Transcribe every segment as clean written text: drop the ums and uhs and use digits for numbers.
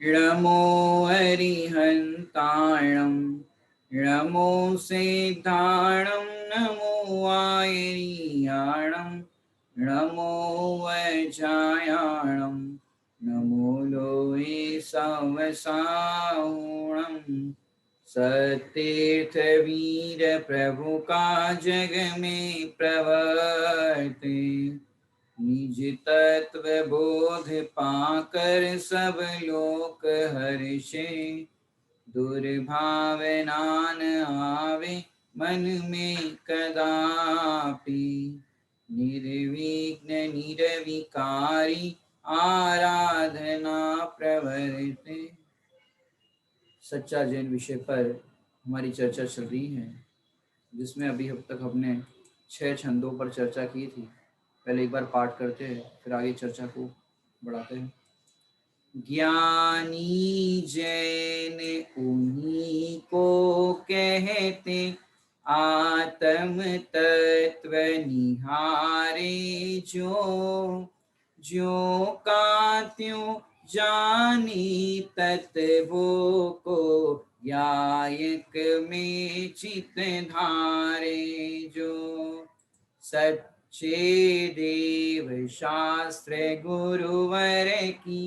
नमो अरिहन्ताणं नमो सिद्धाणं नमो आयर्याणं नमो वज्रायाणं नमो लोहे सवसाहुणं सतीर्थ वीर प्रभु का जग में प्रवर्ते निज तत्व बोध पाकर सब लोक हर्षे दुर्भावनान आवे मन में कदापि निर्विघ्न निर्विकारी आराधना प्रवर्ते। सच्चा जैन विषय पर हमारी चर्चा चल रही है, जिसमें अभी अब तक हमने 6 छंदों पर चर्चा की थी। पहले एक बार पाठ करते हैं, फिर आगे चर्चा को बढ़ाते हैं। ज्ञानी जैन उन्हीं को कहते आत्म तत्व निहारे, जो का त्यों जानी तत्वो को यायक में चित धारे, जो सच्चे देव शास्त्र गुरुवर की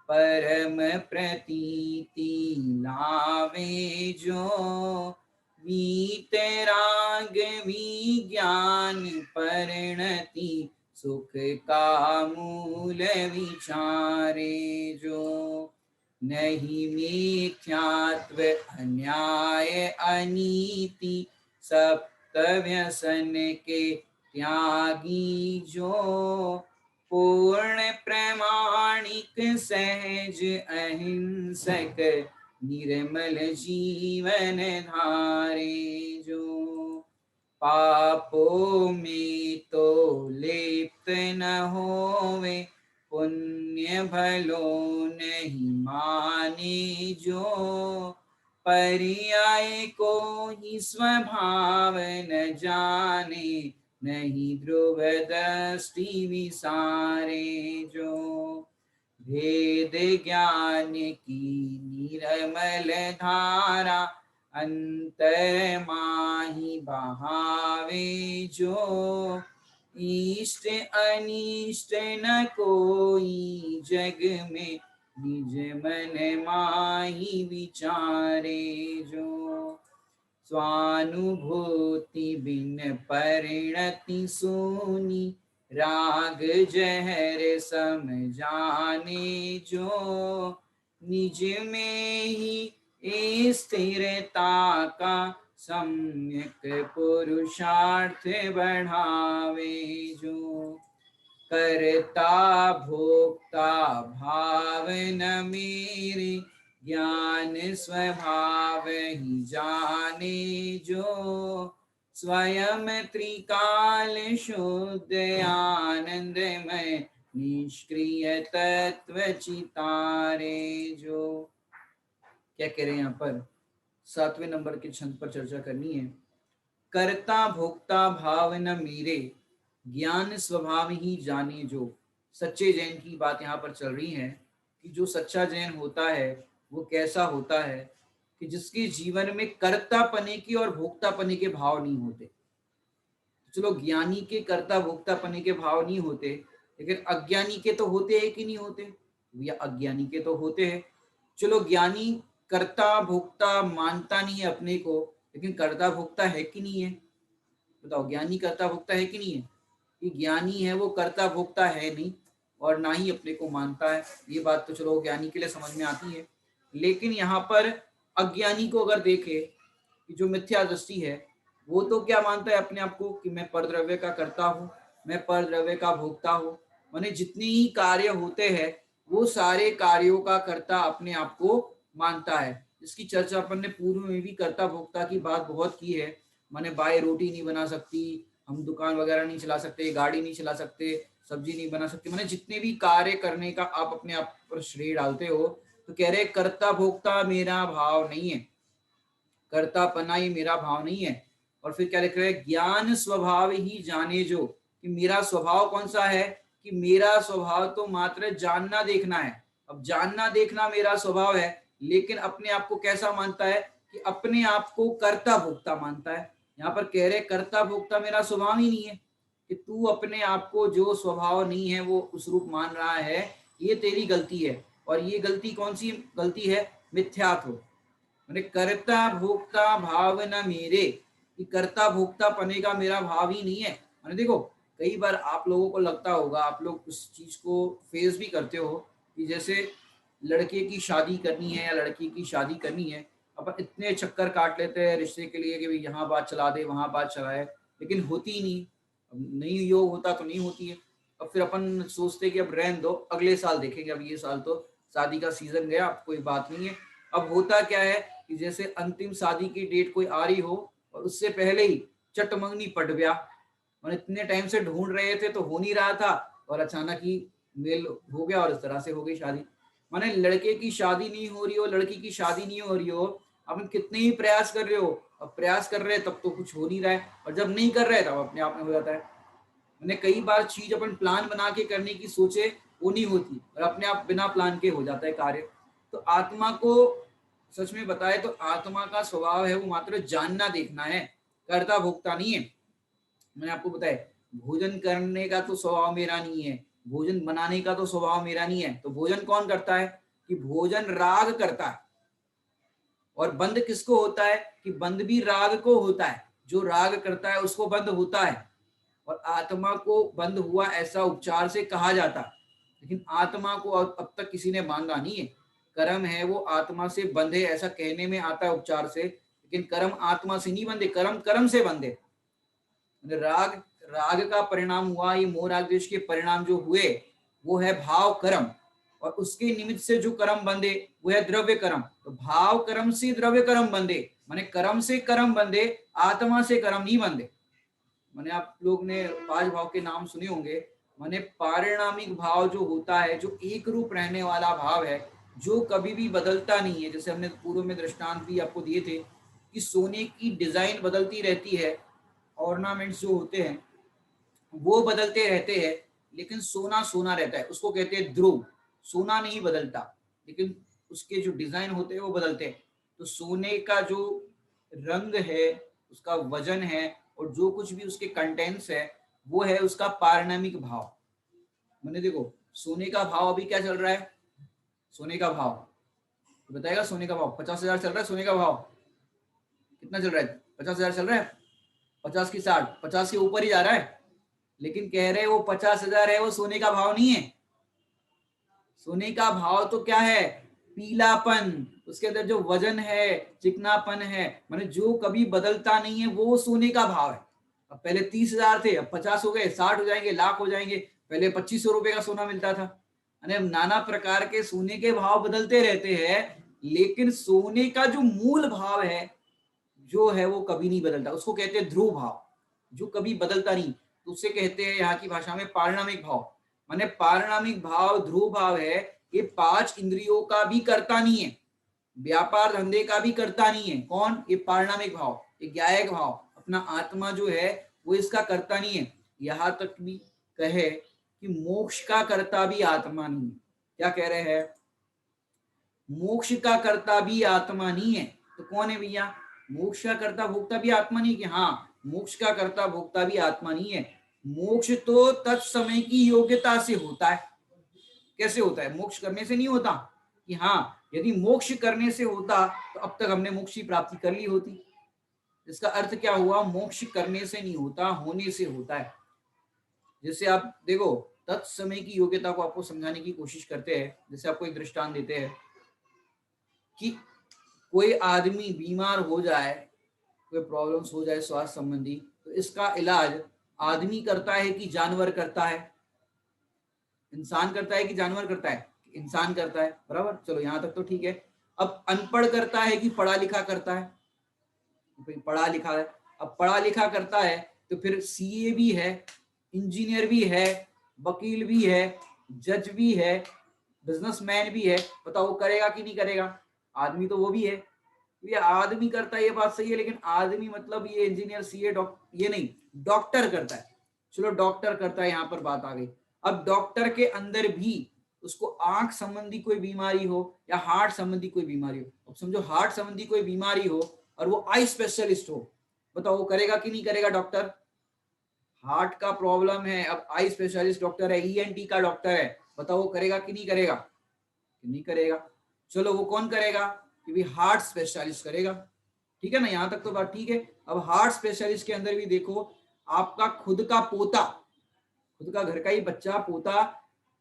परम प्रतीति लावे, जो वीतराग विज्ञान परिणति सुख का मूल विचारे, जो नहीं मिथ्यात्व अन्याय अनीति सप्त व्यसन के त्यागी, जो पूर्ण प्रामाणिक सहज अहिंसक निर्मल जीवन धारे, जो पापों में तो लिप्त न होवे पुण्य भलो नहीं माने, जो पर्याय को ही स्वभाव न जाने नहीं ध्रुव दृष्टि विसारे, जो भेद ज्ञान की निर्मल धारा अंतर माही बहावे, जो इष्ट अनिष्ट न कोई जग में निज मन माही विचारे, जो स्वानुभूति बिन परिणति सूनी राग जहर सम जाने, जो निज में ही स्थिरता का सम्यक पुरुषार्थ बढ़ावे, जो करता भोक्ता भाव न मेरे ज्ञान स्वभाव ही जाने, जो स्वयं त्रिकाल शुद्ध आनंदमय निष्क्रिय तत्व चितारे, जो क्या कह रहे हैं यहाँ पर 7वें नंबर के छंद पर चर्चा करनी है। कर्ता भोक्ता भाव न मेरे ज्ञान स्वभाव ही जाने, जो सच्चे जैन की बात यहाँ पर चल रही है कि जो सच्चा जैन होता है वो कैसा होता है कि जिसके जीवन में कर्ता पने के और भोक्ता पने के भाव नहीं होते। चलो ज्ञानी के कर्ता भोक्ता पने के भाव नहीं होते, लेकिन अज्ञानी के तो होते हैं कि नहीं होते, या अज्ञानी के तो होते हैं। चलो ज्ञानी कर्ता भोक्ता मानता नहीं है अपने को, लेकिन कर्ता भोक्ता है कि नहीं है? बताओ, ज्ञानी कर्ता भोक्ता है कि नहीं है? कि ज्ञानी है वो कर्ता भोक्ता है नहीं और ना ही अपने को मानता है। ये बात तो चलो ज्ञानी के लिए समझ में आती है, लेकिन यहाँ पर अज्ञानी को अगर देखे कि जो मिथ्या दृष्टि है वो तो क्या मानता है अपने आप को कि मैं परद्रव्य का कर्ता हूँ, मैं परद्रव्य का भोक्ता हूँ। माने जितने ही कार्य होते हैं वो सारे कार्यों का कर्ता अपने आप को मानता है। इसकी चर्चा अपन ने पूर्व में भी कर्ता भोक्ता की बात बहुत की है। माने बाई रोटी नहीं बना सकती, हम दुकान वगैरह नहीं चला सकते, गाड़ी नहीं चला सकते, सब्जी नहीं बना सकते। माने जितने भी कार्य करने का आप अपने आप पर श्रेय डालते हो, तो कह रहे कर्ता भोक्ता मेरा भाव नहीं है, कर्ता पना ही मेरा भाव नहीं है। और फिर क्या लिख रहे हैं, ज्ञान स्वभाव ही जाने, जो कि मेरा स्वभाव कौन सा है कि मेरा स्वभाव तो मात्र जानना देखना है। अब जानना देखना मेरा स्वभाव है, लेकिन अपने आप को कैसा मानता है कि अपने आप को कर्ता भोक्ता मानता है। यहाँ पर कह रहे कर्ता भोक्ता मेरा स्वभाव ही नहीं है, कि तू अपने आप को जो स्वभाव नहीं है वो उस रूप मान रहा है, ये तेरी गलती है। और ये गलती कौन सी गलती है? मिथ्यात्व। मैंने कर्ता भोक्ता भाव न मेरे, कि कर्ता भोक्ता पने का मेरा भाव ही नहीं है। मैंने देखो कई बार आप लोगों को लगता होगा, आप लोग उस चीज को फेस भी करते हो, कि जैसे लड़के की शादी करनी है या लड़की की शादी करनी है, अपन इतने चक्कर काट लेते हैं रिश्ते के लिए कि भाई यहाँ बात चला दे वहां बात चलाए, लेकिन होती ही नहीं। अब नहीं योग होता तो नहीं होती है। अब फिर अपन सोचते कि अब रहने दो, अगले साल देखेंगे, अब ये साल तो शादी का सीजन गया, अब कोई बात नहीं है। अब होता क्या है कि जैसे अंतिम शादी की डेट कोई आ रही हो और उससे पहले ही चटमंगनी पट गया, और इतने टाइम से ढूंढ रहे थे तो हो नहीं रहा था, और अचानक ही मेल हो गया और इस तरह से हो गई शादी। माने लड़के की शादी नहीं हो रही हो, लड़की की शादी नहीं हो रही हो, अपन कितने ही प्रयास कर रहे हो, अब प्रयास कर रहे हैं तब तो कुछ हो नहीं रहा है, और जब नहीं कर रहे तब अपने आप में हो जाता है। मैंने कई बार चीज अपन प्लान बना के करने की सोचे, वो नहीं होती, और अपने आप बिना प्लान के हो जाता है कार्य। तो आत्मा को सच में बताए तो आत्मा का स्वभाव है वो मात्र जानना देखना है, कर्ता भोक्ता नहीं है। मैंने आपको बताया भोजन करने का तो स्वभाव मेरा नहीं है, भोजन बनाने का तो स्वभाव मेरा नहीं है, तो भोजन कौन करता है? कि भोजन राग करता है। और बंद किसको होता है? कि बंद भी राग को होता है, जो राग करता है उसको बंद होता है। और आत्मा को बंद हुआ ऐसा उपचार से कहा जाता है, लेकिन आत्मा को अब तक किसी ने बांधा नहीं है। कर्म है वो आत्मा से बंधे ऐसा कहने में आता है उपचार से, लेकिन कर्म आत्मा से नहीं बंधे, कर्म कर्म से बंधे। राग राग का परिणाम हुआ, ये मोह राग द्वेष के परिणाम जो हुए वो है भाव कर्म, और उसके निमित्त से जो कर्म बंधे वो है द्रव्य कर्म। तो भाव कर्म से द्रव्य कर्म बंधे, माने कर्म से कर्म बंधे, आत्मा से कर्म नहीं बंधे। माने आप लोग ने 5 भाव के नाम सुने होंगे। माने पारिणामिक भाव जो होता है, जो एक रूप रहने वाला भाव है, जो कभी भी बदलता नहीं है। जैसे हमने पूर्व में दृष्टांत भी आपको दिए थे कि सोने की डिजाइन बदलती रहती है, ऑर्नामेंट्स जो होते हैं वो बदलते रहते हैं, लेकिन सोना सोना रहता है, उसको कहते हैं ध्रुव। सोना नहीं बदलता, लेकिन उसके जो डिजाइन होते हैं वो बदलते हैं। तो सोने का जो रंग है, उसका वजन है, और जो कुछ भी उसके कंटेंट्स है, वो है उसका पारिणामिक भाव। मैंने देखो सोने का भाव अभी क्या चल रहा है? सोने का भाव तो बताएगा, सोने का भाव 50,000 चल रहा है। सोने का भाव कितना चल रहा है? 50,000 चल रहा है। 50 की 60, 50 के ऊपर ही जा रहा है, लेकिन कह रहे वो 50,000 है, वो सोने का भाव नहीं है। सोने का भाव तो क्या है? पीलापन, उसके अंदर जो वजन है, चिकनापन है, माने जो कभी बदलता नहीं है, वो सोने का भाव है। अब पहले 30,000 थे, अब 50 हो गए, 60 हो जाएंगे, लाख हो जाएंगे। पहले 2500 रुपए का सोना मिलता था। यानी नाना प्रकार के सोने के भाव बदलते रहते हैं, लेकिन सोने का जो मूल भाव है, जो है वो कभी नहीं बदलता, उसको कहते हैं ध्रुव भाव, जो कभी बदलता नहीं। तो उससे कहते हैं यहाँ की भाषा में पारिणामिक भाव। माने पारिणामिक भाव ध्रुव भाव है, ये 5 इंद्रियों का भी करता नहीं है, व्यापार धंधे का भी करता नहीं है। कौन? ये पारिणामिक भाव, ये ज्ञायक भाव, अपना आत्मा जो है वो इसका करता नहीं है। यहाँ तक भी कहे कि मोक्ष का करता भी आत्मा नहीं है। क्या कह रहे हैं? मोक्ष का कर्ता भी आत्मा नहीं है। तो कौन है भैया? मोक्ष का कर्ता भोक्ता भी आत्मा नहीं? कि हाँ, मोक्ष का कर्ता भोक्ता भी आत्मा नहीं है। मोक्ष तो तत्समय की योग्यता से होता है। कैसे होता है? मोक्ष करने से नहीं होता। कि हाँ, यदि मोक्ष करने से होता तो अब तक हमने मोक्ष की प्राप्ति कर ली होती। इसका अर्थ क्या हुआ? मोक्ष करने से नहीं होता, होने से होता है। जैसे आप देखो, तत्समय की योग्यता को आपको समझाने की कोशिश करते हैं। जैसे आपको एक दृष्टांत देते हैं कि कोई आदमी बीमार हो जाए, कोई प्रॉब्लम्स हो जाए स्वास्थ्य संबंधी, तो इसका इलाज आदमी करता है कि जानवर करता है? इंसान करता है कि जानवर करता है? इंसान करता है, बराबर। चलो यहाँ तक तो ठीक है। अब अनपढ़ करता है कि पढ़ा लिखा करता है? पढ़ा लिखा है। अब पढ़ा लिखा करता है तो फिर सीए भी है, इंजीनियर भी है, वकील भी है, जज भी है, बिजनेसमैन भी है। बताओ वो करेगा कि नहीं करेगा? आदमी तो वो भी है। ये आदमी करता है, ये बात सही है, लेकिन आदमी मतलब ये इंजीनियर सीए ये नहीं, डॉक्टर करता है। चलो डॉक्टर करता है, यहाँ पर बात आ गई। अब डॉक्टर के अंदर भी उसको आंख संबंधी कोई बीमारी हो या हार्ट संबंधी कोई बीमारी हो, अब समझो हार्ट संबंधी कोई बीमारी हो और वो आई स्पेशलिस्ट हो, बताओ वो करेगा कि नहीं करेगा डॉक्टर? हार्ट का प्रॉब्लम है, अब आई स्पेशलिस्ट डॉक्टर है, ईएनटी का डॉक्टर है, बताओ वो करेगा कि नहीं करेगा? कि नहीं करेगा। चलो वो कौन करेगा? कि भी हार्ट स्पेशलिस्ट करेगा। ठीक है ना, यहां तक तो बात ठीक है। अब हार्ट स्पेशलिस्ट के अंदर भी देखो, आपका खुद का पोता, खुद का घर का ही बच्चा पोता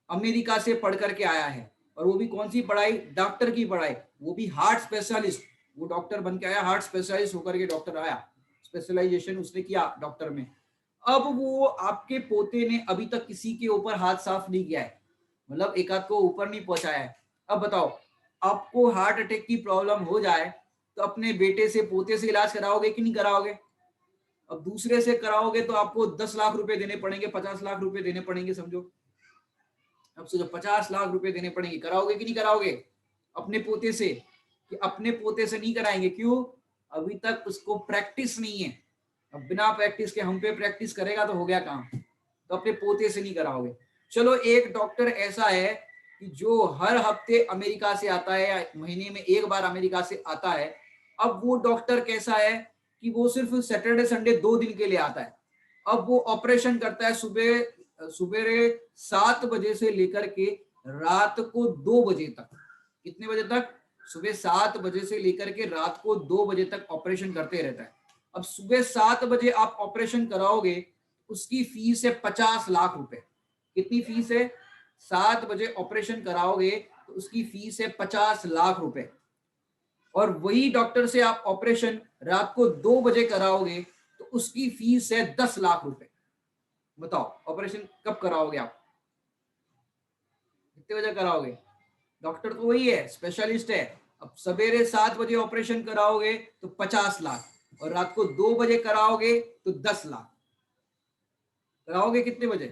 अमेरिका से पढ़ करके आया है, और वो भी कौन सी पढ़ाई? डॉक्टर की पढ़ाई, वो भी हार्ट स्पेशलिस्ट। वो डॉक्टर बन के आया, हार्ट स्पेशलिस्ट होकर के डॉक्टर आया, स्पेशलाइजेशन उसने किया डॉक्टर में। अब वो आपके पोते ने अभी तक किसी के ऊपर हाथ साफ नहीं किया है, मतलब एक आध को ऊपर नहीं पहुंचाया है। अब बताओ, आपको हार्ट अटैक की प्रॉब्लम हो जाए तो अपने बेटे से, पोते से इलाज कराओगे कि नहीं कराओगे? अब दूसरे से कराओगे तो आपको 10 लाख रुपए देने पड़ेंगे, 50 लाख रुपए देने पड़ेंगे, समझो। अब सोचो 50 लाख रुपए देने पड़ेंगे, कराओगे कि नहीं कराओगे? अपने पोते से, कि अपने पोते से नहीं कराएंगे, क्यों? अभी तक उसको प्रैक्टिस नहीं है। अब बिना प्रैक्टिस के हम पे प्रैक्टिस करेगा तो हो गया काम, तो अपने पोते से नहीं कराओगे। चलो एक डॉक्टर ऐसा है कि जो हर हफ्ते अमेरिका से आता है या महीने में एक बार अमेरिका से आता है। अब वो डॉक्टर कैसा है कि वो सिर्फ सैटरडे संडे 2 दिन के लिए आता है। अब वो ऑपरेशन करता है सुबह सुबह 7 बजे से लेकर के रात को 2 बजे तक। कितने बजे तक? सुबह 7 बजे से लेकर के रात को 2 बजे तक ऑपरेशन करते रहता है। अब सुबह 7 बजे आप ऑपरेशन कराओगे, उसकी फीस है 50 लाख रुपए। कितनी फीस है? 7 बजे ऑपरेशन कराओगे तो उसकी फीस है 50 लाख रुपए। और वही डॉक्टर से आप ऑपरेशन रात को 2 बजे कराओगे तो उसकी फीस है 10 लाख रुपए। बताओ ऑपरेशन कब कराओगे आप? कितने बजे कराओगे? डॉक्टर तो वही है, स्पेशलिस्ट है। अब सवेरे 7 बजे ऑपरेशन कराओगे तो 50 लाख, और रात को 2 बजे कराओगे तो 10 लाख। कराओगे कितने बजे?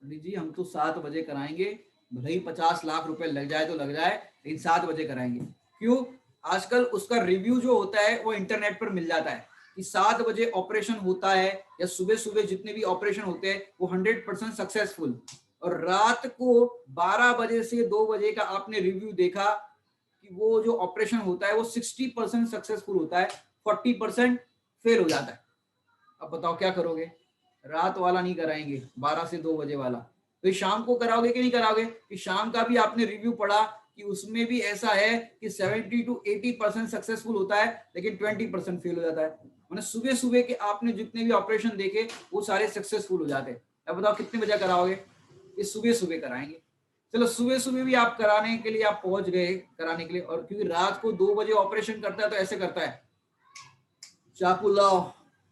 पंडित जी हम तो 7 बजे कराएंगे, भले ही 50 लाख रुपए लग जाए तो लग जाए, लेकिन 7 बजे कराएंगे। क्यों? आजकल उसका रिव्यू जो होता है वो इंटरनेट पर मिल जाता है कि 7 बजे ऑपरेशन होता है, या सुबह सुबह जितने भी ऑपरेशन होते हैं वो 100% सक्सेसफुल। और रात को 12 बजे से 2 बजे का आपने रिव्यू देखा कि वो जो ऑपरेशन होता है वो 60% सक्सेसफुल होता है, 40% फेल हो जाता है। अब बताओ क्या करोगे? रात वाला नहीं कराएंगे, 12 से 2 बजे वाला, तो शाम को कराओगे कि नहीं कराओगे? कि शाम का भी आपने रिव्यू पढ़ा कि उसमें भी ऐसा है कि 70 to 80% सक्सेसफुल होता है, लेकिन 20% फेल हो जाता है। मैंने सुबह सुबह के आपने जितने भी ऑपरेशन देखे वो सारे सक्सेसफुल हो जाते हैं। अब बताओ कितने बजे कराओगे? ये सुबह सुबह कराएंगे। चलो सुबह सुबह भी आप कराने के लिए आप पहुंच गए कराने के लिए, और क्योंकि रात को 2 बजे ऑपरेशन करता है तो ऐसे करता है, चाकू लाओ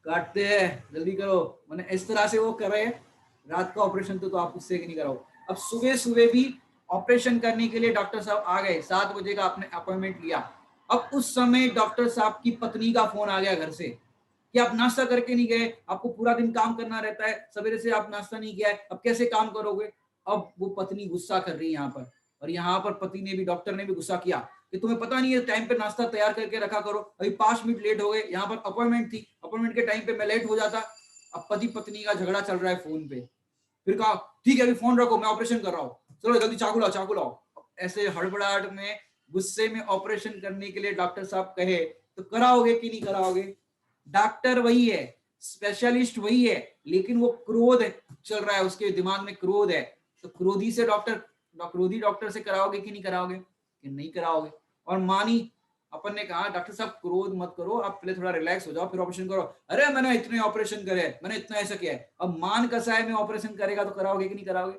काटते हैं जल्दी करो, मैंने इस तरह से वो कर रहे हैं। रात का ऑपरेशन तो आप उससे नहीं कराओ। अब सुबह सुबह भी ऑपरेशन करने के लिए डॉक्टर साहब आ गए, 7 बजे का आपने अपॉइंटमेंट लिया। अब उस समय डॉक्टर साहब की पत्नी का फोन आ गया घर से कि आप नाश्ता करके नहीं गए, आपको पूरा दिन काम करना रहता है, सवेरे से आप नाश्ता नहीं किया है, अब कैसे काम करोगे? अब वो पत्नी गुस्सा कर रही है यहाँ पर, और यहाँ पर पति ने भी, डॉक्टर ने भी गुस्सा किया कि तुम्हें पता नहीं है टाइम पे नाश्ता तैयार करके रखा करो, अभी 5 मिनट लेट हो गए, यहाँ पर अपॉइंटमेंट थी, अपॉइंटमेंट के टाइम पे मैं लेट हो जाता। अब पति पत्नी का झगड़ा चल रहा है फोन पे। फिर कहा ठीक है अभी फोन रखो मैं ऑपरेशन कर रहा हूँ, चलो जल्दी चाकू लाओ चाकू लाओ। ऐसे हड़बड़ाहट में गुस्से में ऑपरेशन करने के लिए डॉक्टर साहब कहे तो कराओगे कि नहीं कराओगे? डॉक्टर वही है, स्पेशलिस्ट वही है, लेकिन वो क्रोध चल रहा है, उसके दिमाग में क्रोध है, तो क्रोधी से क्रोधी डॉक्टर से कराओगे कि नहीं कराओगे? कि नहीं कराओगे। और मानी अपन ने कहा डॉक्टर साहब क्रोध मत करो, आप पहले थोड़ा रिलैक्स हो जाओ फिर ऑपरेशन करो। अरे मैंने इतने ऑपरेशन करे, मैंने इतना ऐसा किया है। अब मान कसाय में ऑपरेशन करेगा तो कराओगे कि नहीं कराओगे?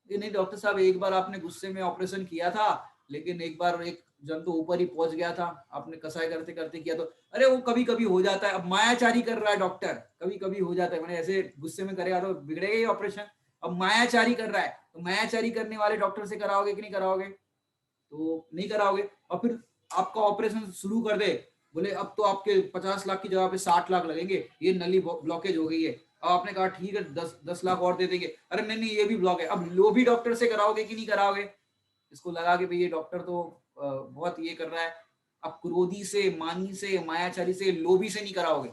ये नहीं डॉक्टर साहब एक बार आपने गुस्से में ऑपरेशन किया था, लेकिन एक बार एक जन तो ऊपर ही पहुंच गया था, आपने कसाई करते करते किया तो। अरे वो कभी कभी हो जाता है, अब मायाचारी कर रहा है डॉक्टर, कभी कभी हो जाता है, मैंने ऐसे गुस्से में करेगा तो बिगड़ेगा ही ऑपरेशन। अब मायाचारी कर रहा है तो मायाचारी करने वाले डॉक्टर से कराओगे कि नहीं कराओगे? तो नहीं कराओगे। और फिर आपका ऑपरेशन शुरू कर दे, बोले अब तो आपके 50 लाख की जगह पे 60 लाख लगेंगे, ये नली ब्लॉकेज हो गई है। अब आपने कहा ठीक है 10 लाख और दे देंगे, अरे नहीं नहीं ये भी ब्लॉक है। अब लो भी डॉक्टर से कराओगे कि नहीं कराओगे? इसको लगा कि भाई ये डॉक्टर तो बहुत ये कर रहा है। अब क्रोधी से, मानी से, मायाचारी से, लोभी से नहीं कराओगे।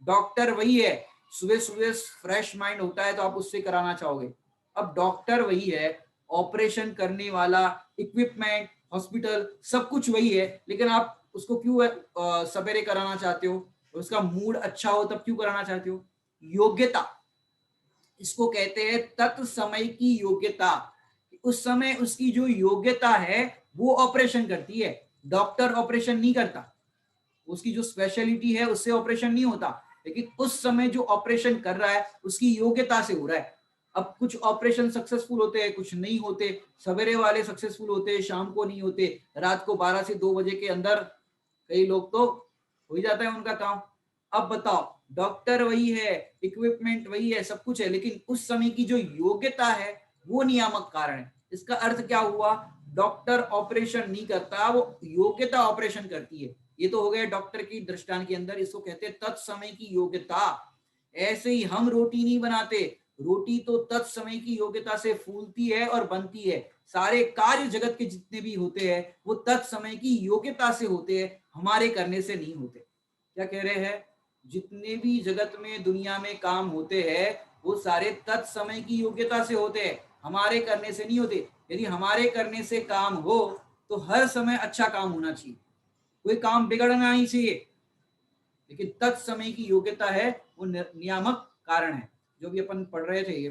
डॉक्टर वही है, सुबह सुबह फ्रेश माइंड होता है तो आप उससे कराना चाहोगे। अब डॉक्टर वही है, ऑपरेशन करने वाला इक्विपमेंट, हॉस्पिटल, सब कुछ वही है, लेकिन आप उसको क्यों सवेरे कराना चाहते हो, उसका मूड अच्छा हो तब क्यों कराना चाहते हो? योग्यता, इसको कहते हैं तत्समय की योग्यता। उस समय उसकी जो योग्यता है वो ऑपरेशन करती है। डॉक्टर ऑपरेशन नहीं करता, उसकी जो स्पेशलिटी है उससे ऑपरेशन नहीं होता, लेकिन उस समय जो ऑपरेशन कर रहा है उसकी योग्यता से हो रहा है। अब कुछ ऑपरेशन सक्सेसफुल होते हैं, कुछ नहीं होते। सवेरे वाले सक्सेसफुल होते हैं, शाम को नहीं होते। रात को 12 से 2 बजे के अंदर कई लोग तो हो ही जाता है उनका काम। अब बताओ, डॉक्टर वही है, इक्विपमेंट वही है, सब कुछ है, लेकिन उस समय की जो योग्यता है वो नियामक कारण है। इसका अर्थ क्या हुआ? डॉक्टर ऑपरेशन नहीं करता, वो योग्यता ऑपरेशन करती है। ये तो हो गया डॉक्टर की दृष्टांत के अंदर, इसको कहते हैं तत्समय की योग्यता। ऐसे ही हम रोटी नहीं बनाते, रोटी तो तत्समय की योग्यता से फूलती है और बनती है। सारे कार्य जगत के जितने भी होते हैं वो तत्समय की योग्यता से होते हैं, हमारे करने से नहीं होते। क्या कह रहे हैं? जितने भी जगत में दुनिया में काम होते हैं वो सारे तत्समय की योग्यता से होते हैं, हमारे करने से नहीं होते। यदि हमारे करने से काम हो तो हर समय अच्छा काम होना चाहिए, कोई काम बिगड़ना नहीं चाहिए, लेकिन तत्समय की योग्यता है वो नियामक कारण है। जो भी अपन पढ़ रहे थे, ये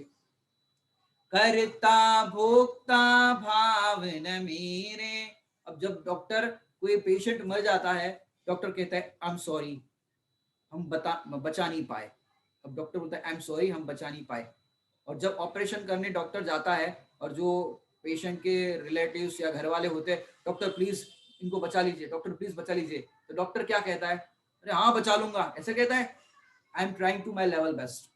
करता भोक्ता भाव न मेरे। अब जब डॉक्टर, कोई पेशेंट मर जाता है, डॉक्टर कहता है आई एम सॉरी, हम बचा नहीं पाए। अब डॉक्टर बोलता है आई एम सॉरी, हम बचा नहीं पाए। और जब ऑपरेशन करने डॉक्टर जाता है और जो पेशेंट के रिलेटिव्स या घर वाले होते हैं, डॉक्टर प्लीज इनको बचा लीजिए, डॉक्टर प्लीज बचा लीजिए, तो डॉक्टर क्या कहता है? अरे हाँ बचा लूंगा, ऐसे कहता है। I am trying to my level best,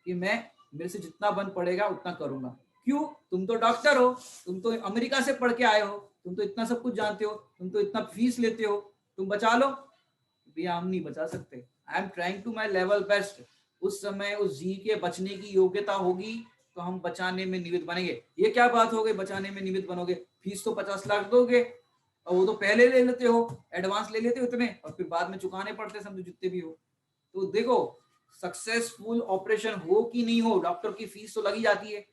कि मैं, मेरे से जितना बन पड़ेगा उतना करूंगा। क्यों? तुम तो डॉक्टर हो, तुम तो अमेरिका से पढ़ के आए हो, तुम तो इतना सब कुछ जानते हो, तुम तो इतना फीस लेते हो, तुम बचा लो। भैया हम नहीं बचा सकते, I am trying to my level best. उस समय उस जी के बचने की योग्यता होगी तो हम बचाने में निमित्त बनेंगे। ये क्या बात हो गई बचाने में निमित्त बनोगे? फीस तो 50 लाख दोगे और वो तो पहले ले लेते हो, एडवांस ले लेते हो इतने, और फिर बाद में चुकाने पड़ते समझो जितने भी हो। तो देखो, सक्सेसफुल ऑपरेशन हो कि नहीं हो, डॉक्टर की फीस तो लगी जाती है।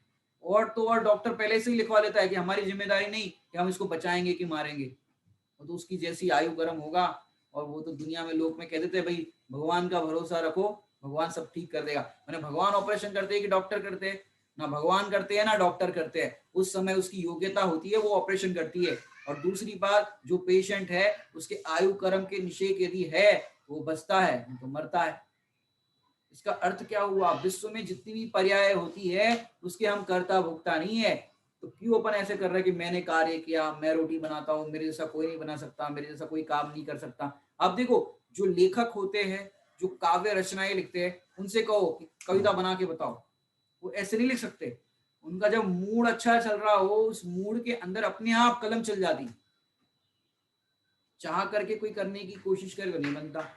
और तो और डॉक्टर पहले से ही लिखवा लेता है कि हमारी जिम्मेदारी नहीं कि हम इसको बचाएंगे कि मारेंगे। तो उसकी जैसी आयु गर्म होगा, और वो तो दुनिया में लोग में कह देते हैं भाई भगवान का भरोसा रखो, भगवान सब ठीक कर देगा। मैंने भगवान ऑपरेशन करते हैं कि डॉक्टर करते हैं? ना भगवान करते हैं ना डॉक्टर करते हैं। उस समय उसकी योग्यता होती है, वो ऑपरेशन करती है। और दूसरी बात, जो पेशेंट है उसके आयु कर्म के निषेध यदि है वो बचता है, नहीं तो मरता है। इसका अर्थ क्या हुआ? विश्व में जितनी भी पर्याय होती है उसके हम कर्ता भोक्ता नहीं है। तो क्यों अपन ऐसे कर रहे हैं कि मैंने कार्य किया, मैं रोटी बनाता हूँ, मेरे जैसा कोई नहीं बना सकता, मेरे जैसा कोई काम नहीं कर सकता। आप देखो, जो लेखक होते हैं, जो काव्य रचनाएं लिखते हैं, उनसे कहो कि कविता बना के बताओ, वो ऐसे नहीं लिख सकते। उनका जब मूड अच्छा चल रहा हो, उस मूड के अंदर अपने आप कलम चल जाती, चाह करके कोई करने की कोशिश करे नहीं बनता।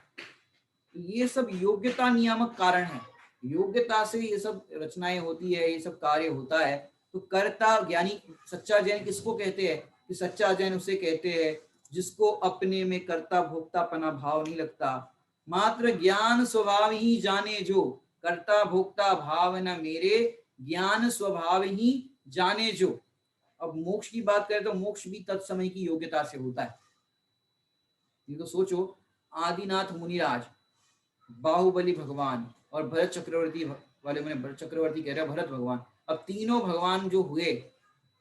ये सब योग्यता नियामक कारण है, योग्यता से ये सब रचनाएं होती है, ये सब कार्य होता है। तो कर्ता ज्ञानी, सच्चा जैन किसको कहते हैं? कि सच्चा जैन उसे कहते हैं जिसको अपने में कर्ता भोक्तापना भाव नहीं लगता। मात्र ज्ञान स्वभाव ही जाने जो, कर्ता भोक्ता भाव न मेरे, ज्ञान स्वभाव ही जाने जो। अब मोक्ष की बात करें तो मोक्ष भी तत्समय की योग्यता से होता है। ये तो सोचो, आदिनाथ मुनिराज, बाहुबली भगवान और भरत चक्रवर्ती, वाले मैंने भरत चक्रवर्ती कह रहा, भरत भगवान। अब तीनों भगवान जो हुए,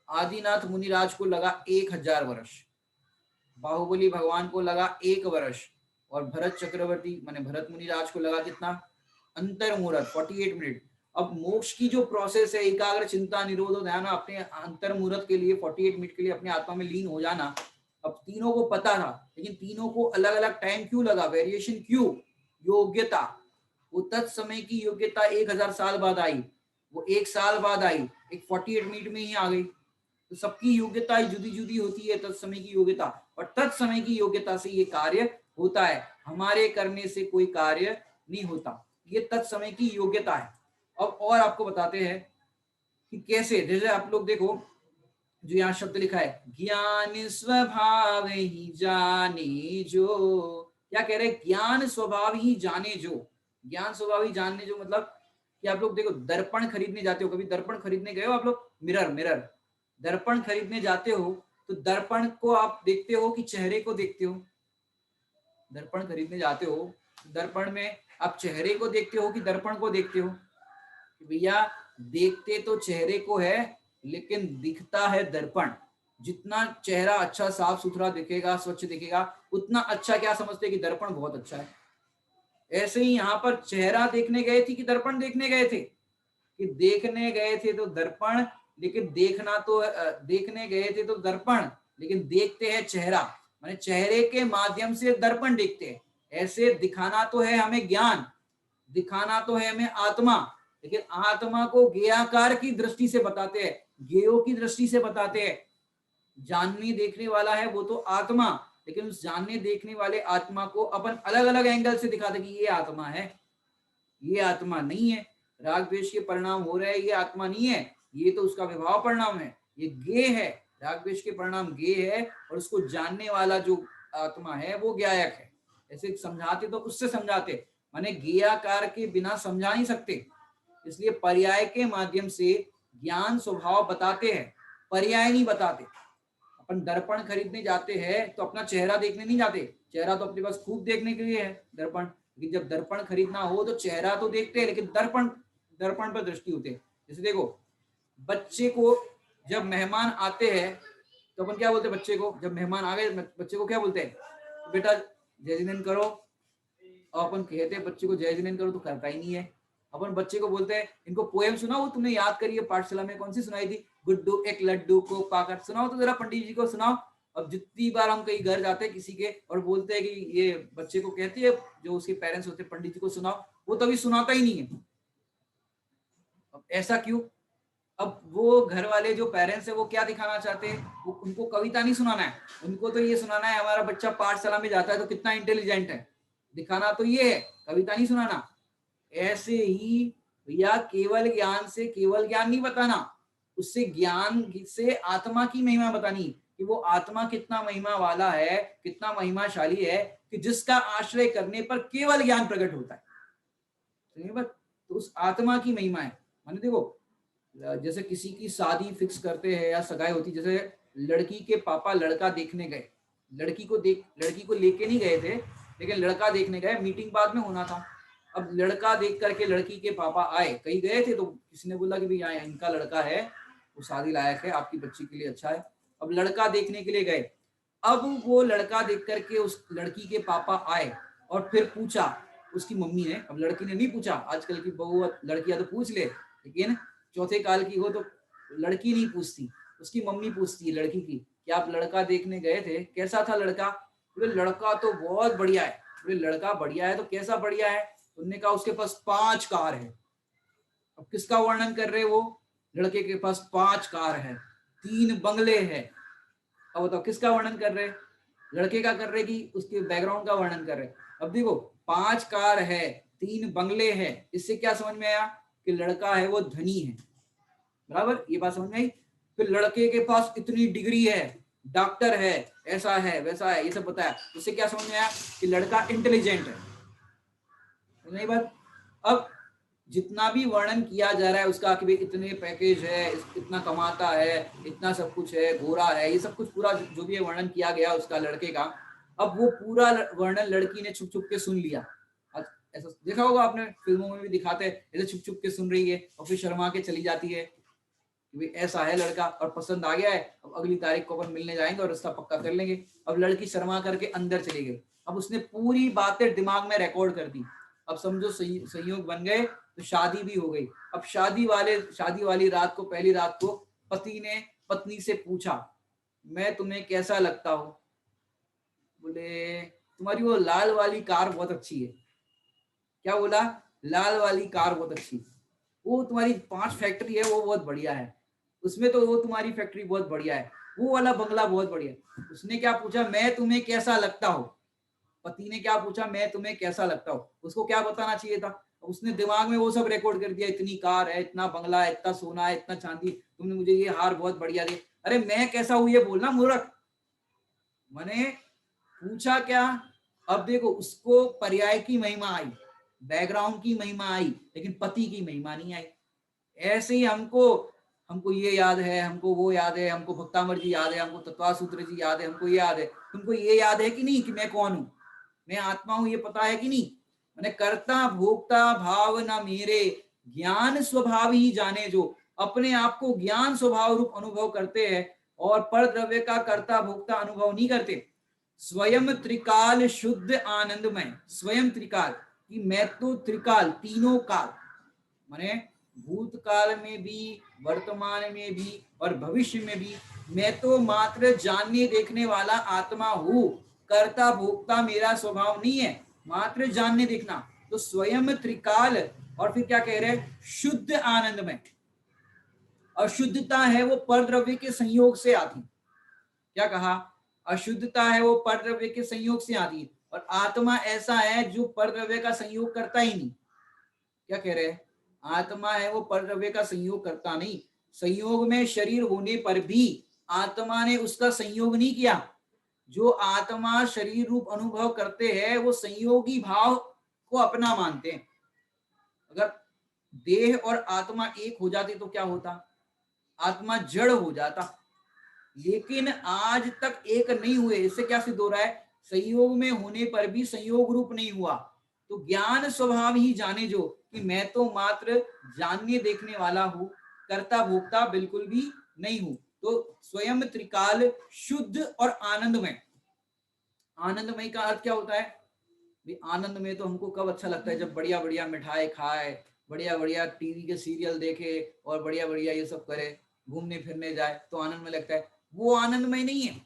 आदिनाथ मुनिराज को लगा 1000 वर्ष, बाहुबली भगवान को लगा 1 वर्ष, और भरत चक्रवर्ती माने भरत मुनिराज को लगा कितना? अंतर मुहूर्त 48 मिनट। अब मोक्ष की जो प्रोसेस है, एकाग्र चिंता निरोध ध्यान, अपने अंतर मुहूर्त के लिए 48 मिनट के लिए अपने आत्मा में लीन हो जाना। अब तीनों को पता था, लेकिन तीनों को अलग अलग टाइम क्यों लगा? वेरिएशन क्यों? योग्यता। वो तत्समय की योग्यता 1000 साल बाद आई, वो 1 साल बाद आई, एक 48 मिनट में ही आ गई। तो सबकी योग्यता जुदी जुदी होती है, तत्समय की योग्यता, और तत्समय की योग्यता से ये कार्य होता है, हमारे करने से कोई कार्य नहीं होता। ये तत्समय की योग्यता है। अब और आपको बताते हैं कि कैसे, जैसे आप लोग देखो, जो यहाँ शब्द लिखा है, ज्ञान स्वभाव ही जाने जो। क्या कह रहे हैं? ज्ञान स्वभाव ही जाने जो। ज्ञान स्वभाव ही जानने जो मतलब कि आप लोग देखो, दर्पण खरीदने जाते हो, कभी दर्पण खरीदने गए हो आप लोग? मिरर, मिरर, दर्पण खरीदने जाते हो तो दर्पण को आप देखते हो कि चेहरे को देखते हो? दर्पण खरीदने जाते हो, दर्पण में आप चेहरे को देखते हो कि दर्पण को देखते हो? भैया देखते तो चेहरे को है, लेकिन दिखता है दर्पण। जितना चेहरा अच्छा साफ सुथरा दिखेगा, स्वच्छ दिखेगा, उतना अच्छा क्या समझते हैं कि दर्पण बहुत अच्छा है। ऐसे ही यहाँ पर चेहरा देखने गए थे कि दर्पण देखने गए थे? कि देखने गए थे तो दर्पण, लेकिन देखना तो देखने गए थे तो दर्पण, लेकिन देखते हैं चेहरा, माने चेहरे के माध्यम से दर्पण देखते हैं। ऐसे दिखाना तो है हमें ज्ञान, दिखाना तो है हमें आत्मा, लेकिन आत्मा को ज्ञेयाकार की दृष्टि से बताते हैं, ज्ञेयों की दृष्टि से बताते हैं। जानने देखने वाला है वो तो आत्मा, लेकिन उस जानने देखने वाले आत्मा को अपन अलग अलग एंगल से दिखाते कि ये आत्मा है, ये आत्मा नहीं है। राग द्वेष के परिणाम हो रहे हैं, ये आत्मा नहीं है, ये तो उसका विभाव परिणाम है, ये ज्ञेय है। राग द्वेष के परिणाम ज्ञेय है और उसको जानने वाला जो आत्मा है वो ज्ञायक है। ऐसे समझाते तो उससे समझाते, माने ज्ञेयाकार के बिना समझा नहीं सकते, इसलिए पर्याय के माध्यम से ज्ञान स्वभाव बताते हैं, पर्याय नहीं बताते। अपन दर्पण खरीदने जाते हैं तो अपना चेहरा देखने नहीं जाते, चेहरा तो अपने पास खूब देखने के लिए है दर्पण, लेकिन जब दर्पण खरीदना हो तो चेहरा तो देखते हैं, लेकिन दर्पण दर्पण पर दृष्टि होते हैं। जैसे देखो, बच्चे को जब मेहमान आते हैं तो अपन क्या बोलते हैं बच्चे को, जब मेहमान आ गए बच्चे को क्या बोलते हैं, तो बेटा जय जिनेंद्र करो, और अपन कहते हैं बच्चे को जय जिनेंद्र करो तो करता ही नहीं है। अपन बच्चे को बोलते हैं इनको पोएम सुनाओ, तुमने याद करी है पाठशाला में, कौन सी सुनाई थी, गुड्डू एक लड्डू को पाकर, सुनाओ तो जरा पंडित जी को सुनाओ। अब जितनी बार हम कहीं घर जाते हैं किसी के और बोलते हैं कि ये बच्चे को कहती है जो उसके पेरेंट्स होते हैं पंडित जी को सुनाओ, वो तभी सुनाता ही नहीं है। अब ऐसा क्यों? अब वो घर वाले जो पेरेंट्स है वो क्या दिखाना चाहते हैं, वो उनको कविता नहीं सुनाना है, उनको तो ये सुनाना है हमारा बच्चा पाठशाला में जाता है तो कितना इंटेलिजेंट है, दिखाना तो ये है, कविता नहीं सुनाना। ऐसे ही भैया केवल ज्ञान से केवल ज्ञान नहीं बताना, उससे ज्ञान से आत्मा की महिमा बतानी कि वो आत्मा कितना महिमा वाला है, कितना महिमाशाली है, कि जिसका आश्रय करने पर केवल ज्ञान प्रकट होता है। तो उस आत्मा की महिमा है। माने देखो, जैसे किसी की शादी फिक्स करते हैं या सगाई होती, जैसे लड़की के पापा लड़का देखने गए, लड़की को लेके नहीं गए थे, लेकिन लड़का देखने गए, मीटिंग बाद में होना था। अब लड़का देख करके लड़की के पापा आए, कहीं गए थे तो किसी ने बोला कि भाई यहाँ इनका लड़का है, वो शादी लायक है, आपकी बच्ची के लिए अच्छा है। अब लड़का देखने के लिए गए, अब वो लड़का देख करके उस लड़की के पापा आए और फिर पूछा उसकी मम्मी ने, अब लड़की ने नहीं पूछा, आजकल की बहू लड़कियां तो पूछ ले, लेकिन चौथे काल की हो तो लड़की नहीं पूछती, उसकी मम्मी पूछती है लड़की की कि आप लड़का देखने गए थे, कैसा था लड़का? बोले लड़का तो बहुत बढ़िया है। बोले लड़का बढ़िया है तो कैसा बढ़िया है? उन्होंने कहा उसके पास 5 कार है। अब किसका वर्णन कर रहे वो? लड़के के पास 5 कार है, 3 बंगले हैं। अब बताओ किसका वर्णन कर रहे? लड़के का कर रहे कि उसके बैकग्राउंड का वर्णन कर रहे? अब देखो 5 कार है, 3 बंगले हैं, इससे क्या समझ में आया कि लड़का है वो धनी है, बराबर, ये बात समझ में आई। फिर लड़के के पास इतनी डिग्री है, डॉक्टर है, ऐसा है वैसा है, ये सब बताया, इससे क्या समझ में आया कि लड़का इंटेलिजेंट है, नहीं बात। अब जितना भी वर्णन किया जा रहा है उसका कि इतने पैकेज है, इतना कमाता है, इतना सब कुछ है, गोरा है, ये सब कुछ पूरा जो भी वर्णन किया गया उसका लड़के का, अब वो पूरा वर्णन लड़की ने छुप छुप के सुन लिया। ऐसा देखा होगा आपने, फिल्मों में भी दिखाते हैं, ऐसे छुप छुप के सुन रही है और फिर शर्मा के चली जाती है कि ऐसा है लड़का और पसंद आ गया है, अब अगली तारीख को अपन मिलने जाएंगे और रिश्ता पक्का कर लेंगे। अब लड़की शर्मा करके अंदर चली गई, अब उसने पूरी बातें दिमाग में रिकॉर्ड कर दी। अब समझो संयोग बन गए तो शादी भी हो गई। अब शादी वाली रात को, पहली रात को पति ने पत्नी से पूछा, मैं तुम्हें कैसा लगता हूँ? बोले तुम्हारी वो लाल वाली कार बहुत अच्छी है। क्या बोला? लाल वाली कार बहुत अच्छी, वो तुम्हारी 5 फैक्ट्री है वो बहुत बढ़िया है, उसमें तो वो तुम्हारी फैक्ट्री बहुत बढ़िया है, वो वाला बंगला बहुत बढ़िया है। उसने क्या पूछा, मैं तुम्हें कैसा लगता हूँ? पति ने क्या पूछा, मैं तुम्हें कैसा लगता हूँ? उसको क्या बताना चाहिए था? उसने दिमाग में वो सब रिकॉर्ड कर दिया, इतनी कार है, इतना बंगला है, इतना सोना है, इतना चांदी, तुमने मुझे ये हार बहुत बढ़िया दिया। अरे मैं कैसा हूं ये बोलना मूर्ख। मैंने पूछा क्या? अब देखो उसको पर्याय की महिमा आई, बैकग्राउंड की महिमा आई, लेकिन पति की महिमा नहीं आई। ऐसे ही हमको हमको ये याद है, हमको वो याद है, हमको भक्तामर जी याद है, हमको तत्वासूत्र जी याद है, हमको ये याद है। तुमको ये याद है कि नहीं कि मैं कौन हूं, मैं आत्मा हूं, ये पता है कि नहीं? मैंने कर्ता भोक्ता भाव न मेरे, ज्ञान स्वभाव ही जाने जो। अपने आप को ज्ञान स्वभाव रूप अनुभव करते हैं और पर द्रव्य का कर्ता भोक्ता अनुभव नहीं करते। स्वयं त्रिकाल शुद्ध आनंदमय, स्वयं त्रिकाल कि मैं तो त्रिकाल तीनों काल माने भूतकाल में भी, वर्तमान में भी और भविष्य में भी मैं तो मात्र जानने देखने वाला आत्मा हूं। कर्ता भोक्ता मेरा स्वभाव नहीं है, मात्र जानने देखना। तो स्वयं त्रिकाल और फिर क्या कह रहे हैं, शुद्ध आनंद में। अशुद्धता है वो परद्रव्य के संयोग से आती। क्या कहा? अशुद्धता है वो परद्रव्य के संयोग से आती है, और आत्मा ऐसा है जो परद्रव्य का संयोग करता ही नहीं। क्या कह रहे हैं? आत्मा है वो परद्रव्य का संयोग करता नहीं। संयोग में शरीर होने पर भी आत्मा ने उसका संयोग नहीं किया। जो आत्मा शरीर रूप अनुभव करते हैं वो संयोगी भाव को अपना मानते हैं। अगर देह और आत्मा एक हो जाती तो क्या होता? आत्मा जड़ हो जाता। लेकिन आज तक एक नहीं हुए, इससे क्या सिद्ध हो रहा है? संयोग में होने पर भी संयोग रूप नहीं हुआ। तो ज्ञान स्वभाव ही जाने जो कि मैं तो मात्र जानने देखने वाला हूं, कर्ता भोक्ता बिल्कुल भी नहीं हूं। तो स्वयं त्रिकाल शुद्ध और आनंदमय। आनंदमय का अर्थ क्या होता है? आनंद में तो हमको कब अच्छा लगता है? जब बढ़िया बढ़िया मिठाई खाए, बढ़िया बढ़िया टीवी के सीरियल देखे और बढ़िया बढ़िया ये सब करे, घूमने फिरने जाए तो आनंद में लगता है। वो आनंदमय नहीं है।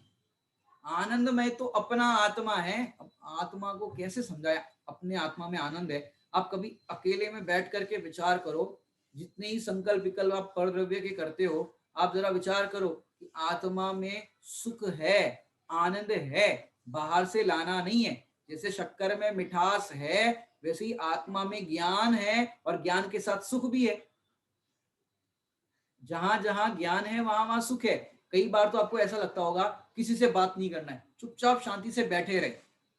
आनंदमय तो अपना आत्मा है। अब आत्मा को कैसे समझाया? अपने आत्मा में आनंद है। आप कभी अकेले में बैठ करके विचार करो, जितने ही संकल्प विकल्प आप परद्रव्य के करते हो, आप जरा विचार करो कि आत्मा में सुख है, आनंद है, बाहर से लाना नहीं है। जैसे शक्कर में मिठास है, वैसे ही आत्मा में ज्ञान है और ज्ञान के साथ सुख भी है। जहां जहां ज्ञान है वहां वहां सुख है। कई बार तो आपको ऐसा लगता होगा किसी से बात नहीं करना है, चुपचाप शांति से बैठे रहे।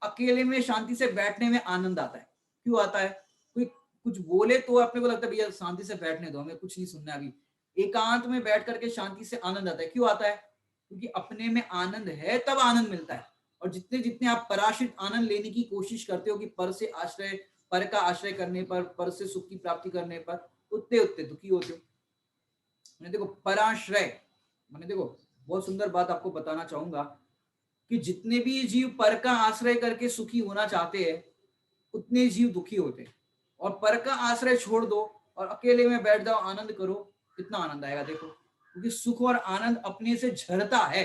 अकेले में शांति से बैठने में आनंद आता है। क्यों आता है? कोई कुछ बोले तो अपने को लगता है भैया शांति से बैठने दो, हमें कुछ नहीं सुनना अभी। एकांत में बैठ करके शांति से आनंद आता है। क्यों आता है? क्योंकि अपने में आनंद है, तब आनंद मिलता है। और जितने जितने आप पराश्रित आनंद लेने की कोशिश करते हो कि पर से आश्रय, पर का आश्रय करने पर से सुख की प्राप्ति करने पर, उतने उतने दुखी होते हो। मैंने देखो पराश्रय, मैंने देखो बहुत सुंदर बात आपको बताना चाहूंगा कि जितने भी जीव पर का आश्रय करके सुखी होना चाहते हैं, उतने जीव दुखी होते हैं। और पर का आश्रय छोड़ दो और अकेले में बैठ जाओ, आनंद करो, कितना आनंद आएगा देखो। क्योंकि सुख और आनंद अपने से झरता है।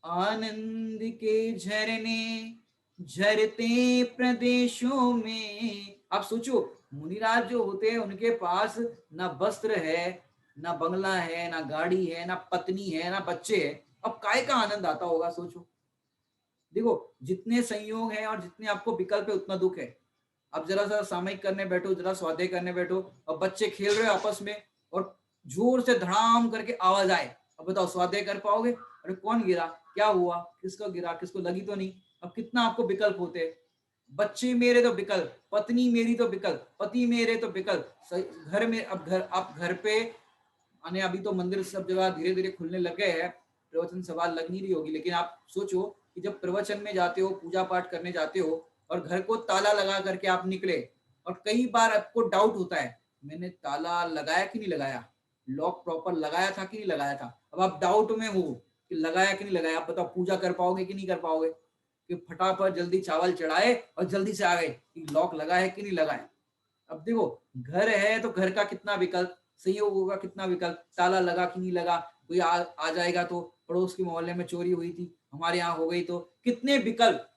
आनंद के झरने झरते प्रदेशों में। आप सोचो, मुनिराज जो होते हैं उनके पास ना वस्त्र है, ना बंगला है, ना गाड़ी है, ना पत्नी है, ना बच्चे है। अब काय का आनंद आता होगा सोचो। देखो जितने संयोग है और जितने आपको विकल्प है उतना दुख है। अब जरा सा सामयिक करने बैठो, जरा स्वाध्याय करने बैठो, और बच्चे खेल रहे हो आपस में और जोर से धड़ाम करके आवाज आए, अब बताओ स्वाध्याय कर पाओगे? अरे कौन गिरा, क्या हुआ, किसको गिरा, किसको लगी तो नहीं? अब कितना आपको विकल्प होते हैं। बच्चे मेरे तो विकल्प, पत्नी मेरी तो विकल्प, पति मेरे तो विकल्प, घर में। अब घर, आप घर पे आने, अभी तो मंदिर सब जगह धीरे धीरे खुलने लग गए हैं, प्रवचन सभा लग नहीं रही होगी, लेकिन आप सोचो कि जब प्रवचन में जाते हो, पूजा पाठ करने जाते हो और घर को ताला लगा करके आप निकले, और कई बार आपको डाउट होता है मैंने ताला लगाया कि नहीं लगाया, लॉक प्रॉपर लगाया था कि नहीं लगाया था। अब आप डाउट में हो कि लगाया कि नहीं लगाया। आप बताओ पूजा कर पाओगे कि नहीं कर पाओगे? कि फटाफट जल्दी चावल चढ़ाए और जल्दी से आ गए कि लॉक लगा है कि नहीं लगाया। अब देखो घर है तो घर का कितना विकल्प, संयोग होगा कितना विकल्प, ताला लगा कि नहीं लगा, कोई आ जाएगा तो, पड़ोस के मोहल्ले में चोरी हुई थी हमारे यहाँ हो गई तो, कितने विकल्प।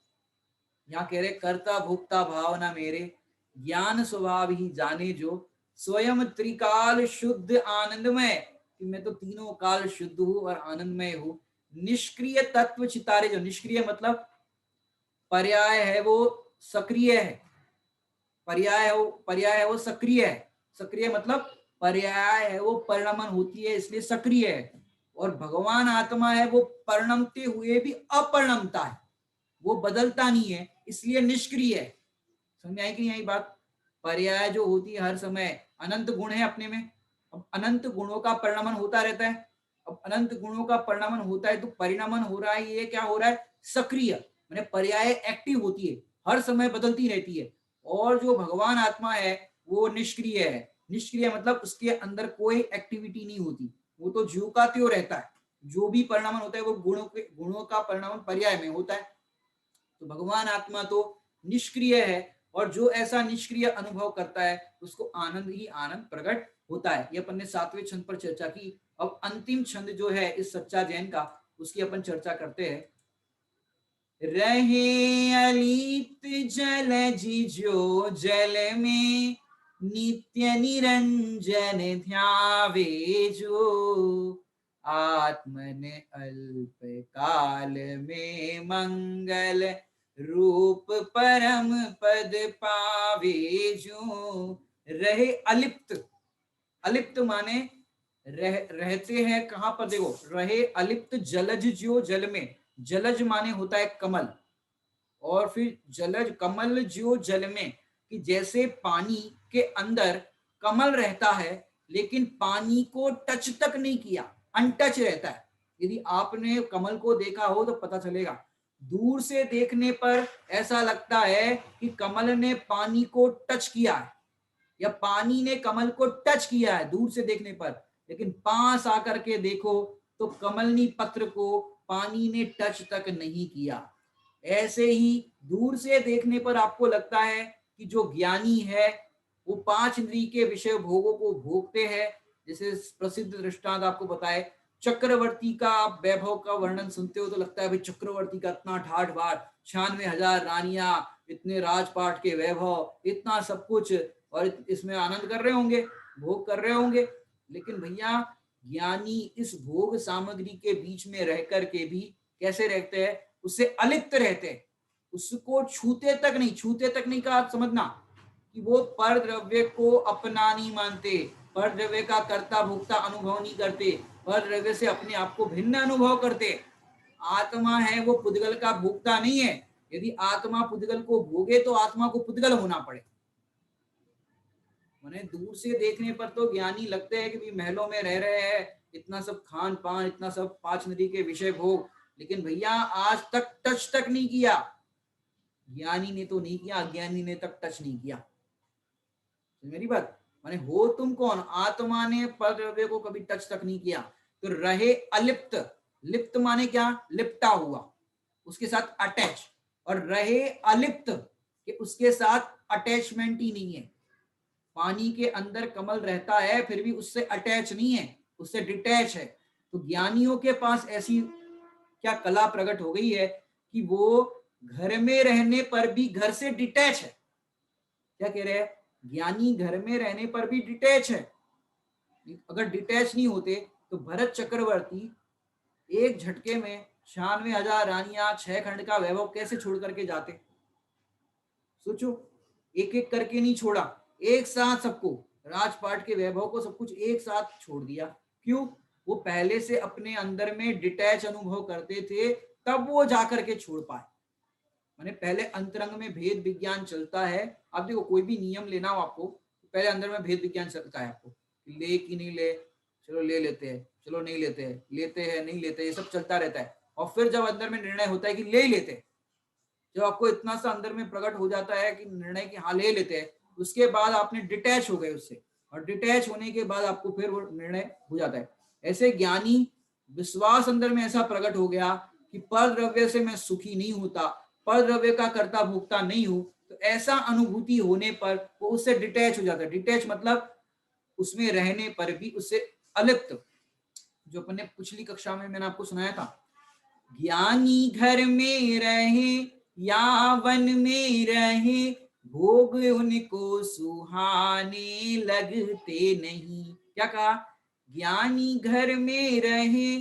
यहाँ कह रहे कर्ता भोक्ता भावना मेरे, ज्ञान स्वभाव ही जाने जो, स्वयं त्रिकाल शुद्ध आनंदमय कि मैं तो तीनों काल शुद्ध हूं और आनंदमय हूं। निष्क्रिय तत्व चितारे जो, निष्क्रिय मतलब पर्याय है वो सक्रिय है, पर्याय है वो सक्रिय है। सक्रिय मतलब पर्याय है वो परिणमन होती है इसलिए सक्रिय है। और भगवान आत्मा है वो परिणमते हुए भी अपरिणमता है, वो बदलता नहीं है इसलिए निष्क्रिय है। समझ आई कि नहीं आई बात? पर्याय जो होती है हर समय, अनंत गुण है अपने में। अब अनंत गुणों का परिणमन होता रहता है। अब अनंत गुणों का परिणमन होता है तो परिणमन हो रहा है, ये क्या हो रहा है, सक्रिय, माने पर्याय एक्टिव होती है, हर समय बदलती रहती है। और जो भगवान आत्मा है वो निष्क्रिय है। निष्क्रिय मतलब उसके अंदर कोई एक्टिविटी नहीं होती, वो तो ज्यों का त्यों रहता है। जो भी परिणमन होता है वो गुणों का परिणमन पर्याय में होता है। तो भगवान आत्मा तो निष्क्रिय है, और जो ऐसा निष्क्रिय अनुभव करता है उसको आनंद ही आनंद प्रकट होता है। ये अपन ने 7वें छंद पर चर्चा की। अब अंतिम छंद जो है इस सच्चा जैन का, उसकी अपन चर्चा करते हैं। रहे अलिप्त जल जिजो जल में, नित्य निरंजन ध्यावे जो, आत्मन अल्प काल में मंगल रूप परम पद पावे जो। रहे अलिप्त, अलिप्त माने रहते हैं कहां पर, देखो, रहे अलिप्त जलज ज्यो जल में। जलज माने होता है कमल, और फिर जलज कमल ज्यो जल में, कि जैसे पानी के अंदर कमल रहता है लेकिन पानी को टच तक नहीं किया, अनटच रहता है। यदि आपने कमल को देखा हो तो पता चलेगा, दूर से देखने पर ऐसा लगता है कि कमल ने पानी को टच किया है, या पानी ने कमल को टच किया है दूर से देखने पर, लेकिन पास आकर के देखो तो कमलनी पत्र को पानी ने टच तक नहीं किया। ऐसे ही दूर से देखने पर आपको लगता है कि जो ज्ञानी है वो 5 इंद्रिय के विषय भोगों को भोगते हैं। जैसे प्रसिद्ध दृष्टांत आपको बताए, चक्रवर्ती का आप वैभव का वर्णन सुनते हो तो लगता है भाई चक्रवर्ती का इतना ठाठ बाट, 96,000 रानियां, इतने राजपाट के वैभव, इतना सब कुछ, और इसमें आनंद कर रहे होंगे, भोग कर रहे होंगे। लेकिन भैया ज्ञानी इस भोग सामग्री के बीच में रह करके भी कैसे रहते हैं, उससे अलिप्त रहते हैं, उसको छूते तक नहीं, छूते तक नहीं का आप समझना कि वो पर द्रव्य को अपना नहीं मानते, पर द्रव्य का कर्ता भोक्ता अनुभव नहीं करते, पर द्रव्य से अपने आप को भिन्न अनुभव करते। आत्मा है वो पुद्गल का भोक्ता नहीं है। यदि आत्मा पुद्गल को भोगे तो आत्मा को पुद्गल होना पड़े। मैंने दूर से देखने पर तो ज्ञानी लगते हैं कि भी महलों में रह रहे हैं, इतना सब खान पान, इतना सब 5 नदी के विषय भोग, लेकिन भैया आज तक टच तक नहीं किया। ज्ञानी ने तो नहीं किया, अज्ञानी ने तक टच नहीं किया। मेरी बात माने, हो तुम कौन, आत्मा ने पर द्रव्य को कभी टच तक नहीं किया। तो रहे अलिप्त, लिप्त माने क्या, लिपटा हुआ, उसके साथ अटैच, और रहे अलिप्त कि उसके साथ अटैचमेंट ही नहीं है। पानी के अंदर कमल रहता है फिर भी उससे अटैच नहीं है, उससे डिटैच है। तो ज्ञानियों के पास ऐसी क्या कला प्रकट हो गई है कि वो घर में रहने पर भी घर से डिटैच है। क्या कह रहे हैं, ज्ञानी घर में रहने पर भी डिटैच है। अगर डिटैच नहीं होते तो भरत चक्रवर्ती एक झटके में 96,000 रानियां, 6 खंड का वैभव कैसे छोड़ करके जाते। सोचो, एक एक करके नहीं छोड़ा, एक साथ सबको, राजपाट के वैभव को सब कुछ एक साथ छोड़ दिया। क्यों, वो पहले से अपने अंदर में डिटैच अनुभव करते थे, तब वो जाकर के छोड़ पाए। माने पहले अंतरंग में भेद विज्ञान चलता है। आप देखो, कोई भी नियम लेना हो आपको, पहले अंदर में भेद विज्ञान चलता है आपको, ले कि नहीं ले, चलो ले लेते हैं, चलो नहीं लेते हैं, लेते हैं नहीं लेते, ये सब चलता रहता है। और फिर जब अंदर में निर्णय होता है कि ले ही लेते हैं, जब आपको इतना सा अंदर में प्रकट हो जाता है कि निर्णय की हाँ ले लेते हैं, उसके बाद आपने डिटैच हो गए उससे, और डिटैच होने के बाद आपको फिर वो निर्णय हो जाता है। ऐसे ज्ञानी विश्वास अंदर में ऐसा प्रकट हो गया कि पर द्रव्य से मैं सुखी नहीं होता, पर द्रव्य का कर्ता भोक्ता नहीं हूं, तो ऐसा अनुभूति होने पर वो उससे डिटैच हो जाता है। डिटैच मतलब उसमें रहने पर भी उससे अलिप्त। जो अपन ने पिछली कक्षा में मैंने आपको सुनाया था, ज्ञानी घर में रहे या वन में रहे, भोग उनको सुहाने लगते नहीं। क्या कहा, ज्ञानी घर में रहे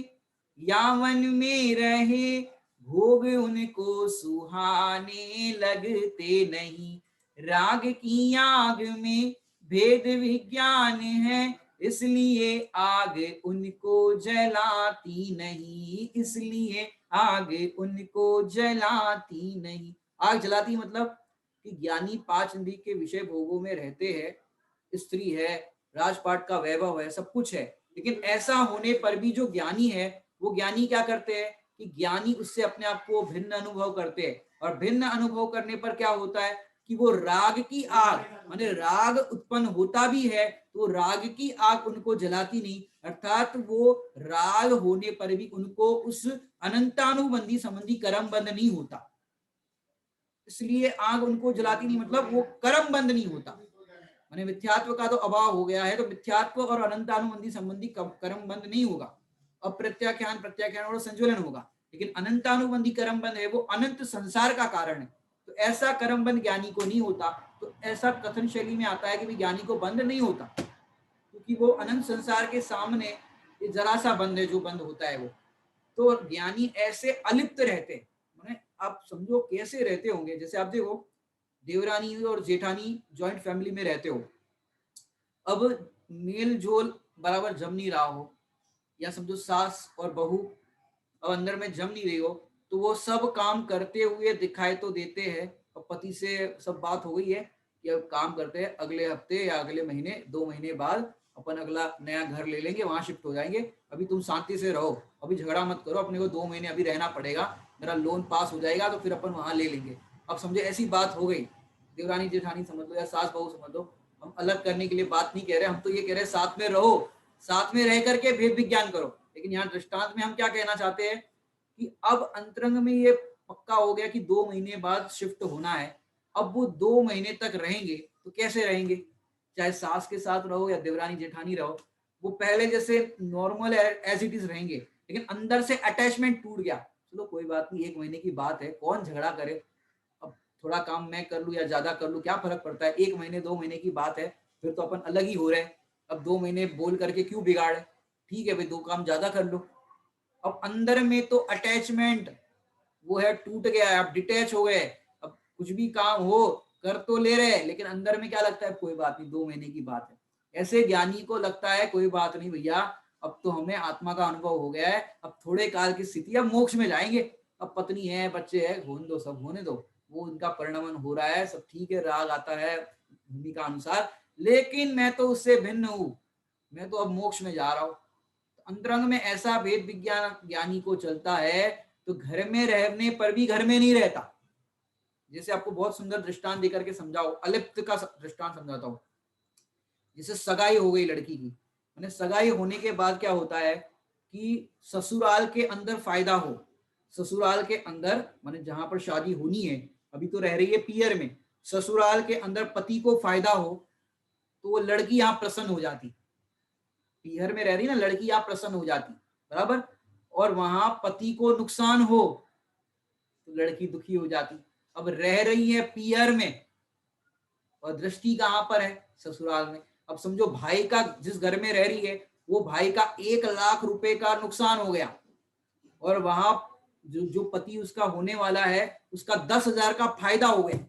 या वन में रहे, भोग उनको सुहाने लगते नहीं। राग की आग में भेद विज्ञान है, इसलिए आग उनको जलाती नहीं, इसलिए आग उनको जलाती नहीं। आग जलाती मतलब कि ज्ञानी 5 इंद्रिय के विषय भोगों में रहते हैं, स्त्री है, राजपाट का वैभव है, सब कुछ है, लेकिन ऐसा होने पर भी जो ज्ञानी है वो ज्ञानी क्या करते हैं कि ज्ञानी उससे अपने आप को भिन्न अनुभव करते हैं। और भिन्न अनुभव करने पर क्या होता है कि वो राग की आग, माने राग उत्पन्न होता भी है तो राग की आग उनको जलाती नहीं, अर्थात वो राग होने पर भी उनको उस अनंतानुबंधी संबंधी कर्म बंध नहीं होता, इसलिए आग उनको जलाती नहीं, मतलब वो कर्म बंध नहीं होता। माने मिथ्यात्व का तो अभाव हो गया है, तो मिथ्यात्व और अनंतानुबंधी संबंधी कर्म बंध नहीं होगा, अप्रत्याख्यान प्रत्याख्यान और संज्वलन होगा, लेकिन अनंतानुबंधी कर्म बंध है, वो अनंत संसार का कारण है, तो ऐसा कर्म बंध ज्ञानी को नहीं होता। तो ऐसा कथन शैली में आता है कि ज्ञानी को बंध नहीं होता, क्योंकि वो अनंत संसार के सामने ये जरा सा बंध है जो बंद होता है वो। तो ज्ञानी ऐसे अलिप्त रहते हैं, माने आप समझो कैसे रहते होंगे, जैसे आप देखो देवरानी और जेठानी जॉइंट फैमिली में रहते हो, अब मेल जोल बराबर जम नहीं रहा हो, या समझो सास और बहू अब अंदर में जम नहीं रही हो, तो वो सब काम करते हुए दिखाई तो देते हैं, और पति से सब बात हो गई है कि अब काम करते हैं, अगले हफ्ते या अगले महीने 2 महीने बाद अपन अगला नया घर ले लेंगे, वहां शिफ्ट हो जाएंगे, अभी तुम शांति से रहो, अभी झगड़ा मत करो, अपने को 2 महीने अभी रहना पड़ेगा, मेरा लोन पास हो जाएगा तो फिर अपन वहां ले लेंगे। अब समझे ऐसी बात हो गई, देवरानी जेठानी समझ लो या सास बहू समझ लो, हम अलग करने के लिए बात नहीं कह रहे, हम तो ये कह रहे हैं साथ में रहो, साथ में रह करके भेद विज्ञान करो। लेकिन यहाँ दृष्टांत में हम क्या कहना चाहते हैं कि अब अंतरंग में ये पक्का हो गया कि 2 महीने बाद शिफ्ट होना है, अब वो 2 महीने तक रहेंगे तो कैसे रहेंगे, चाहे सास के साथ रहो या देवरानी जेठानी रहो, वो पहले जैसे नॉर्मल एज इट इज रहेंगे, लेकिन अंदर से अटैचमेंट टूट गया, चलो कोई बात नहीं, 1 महीने की बात है, कौन झगड़ा करे, अब थोड़ा काम मैं कर लूं या ज्यादा कर लूं क्या फर्क पड़ता है, 1 महीने 2 महीने की बात है, फिर तो अपन अलग ही हो रहे हैं, अब 2 महीने बोल करके क्यों बिगाड़े, ठीक है भाई 2 काम ज्यादा कर लो। अब अंदर में तो अटैचमेंट वो है टूट गया है, आप डिटैच हो गए, अब कुछ भी काम हो कर तो ले रहे, लेकिन अंदर में क्या लगता है कोई बात नहीं 2 महीने की बात है। ऐसे ज्ञानी को लगता है कोई बात नहीं भैया, अब तो हमें आत्मा का अनुभव हो गया है, अब थोड़े काल की स्थिति, अब मोक्ष में जाएंगे, अब पत्नी है बच्चे है होने दो, सब होने दो, वो उनका परिणमन हो रहा है, सब ठीक है, राग आता है भूमिका अनुसार, लेकिन मैं तो उससे भिन्न हूं, मैं तो अब मोक्ष में जा रहा हूं। अंतरंग में ऐसा भेद विज्ञान ज्ञानी को चलता है, तो घर में रहने पर भी घर में नहीं रहता। जैसे आपको बहुत सुंदर दृष्टांत देकर के समझाओ, अलिप्त का दृष्टांत समझाता हूँ। जैसे सगाई हो गई लड़की की, मैंने सगाई होने के बाद क्या होता है कि ससुराल के अंदर फायदा हो, ससुराल के अंदर माने जहां पर शादी होनी है, अभी तो रह रही है पियर में, ससुराल के अंदर पति को फायदा हो तो वो लड़की यहाँ प्रसन्न हो जाती, पीहर में रह रही ना लड़की यहाँ प्रसन्न हो जाती, बराबर, और वहां पति को नुकसान हो तो लड़की दुखी हो जाती। अब रह रही है पीहर में और दृष्टि कहां पर है, ससुराल में। अब समझो भाई का जिस घर में रह रही है वो भाई का 1 लाख रुपए का नुकसान हो गया, और वहां जो पति उसका होने वाला है उसका 10,000 का फायदा हो गया।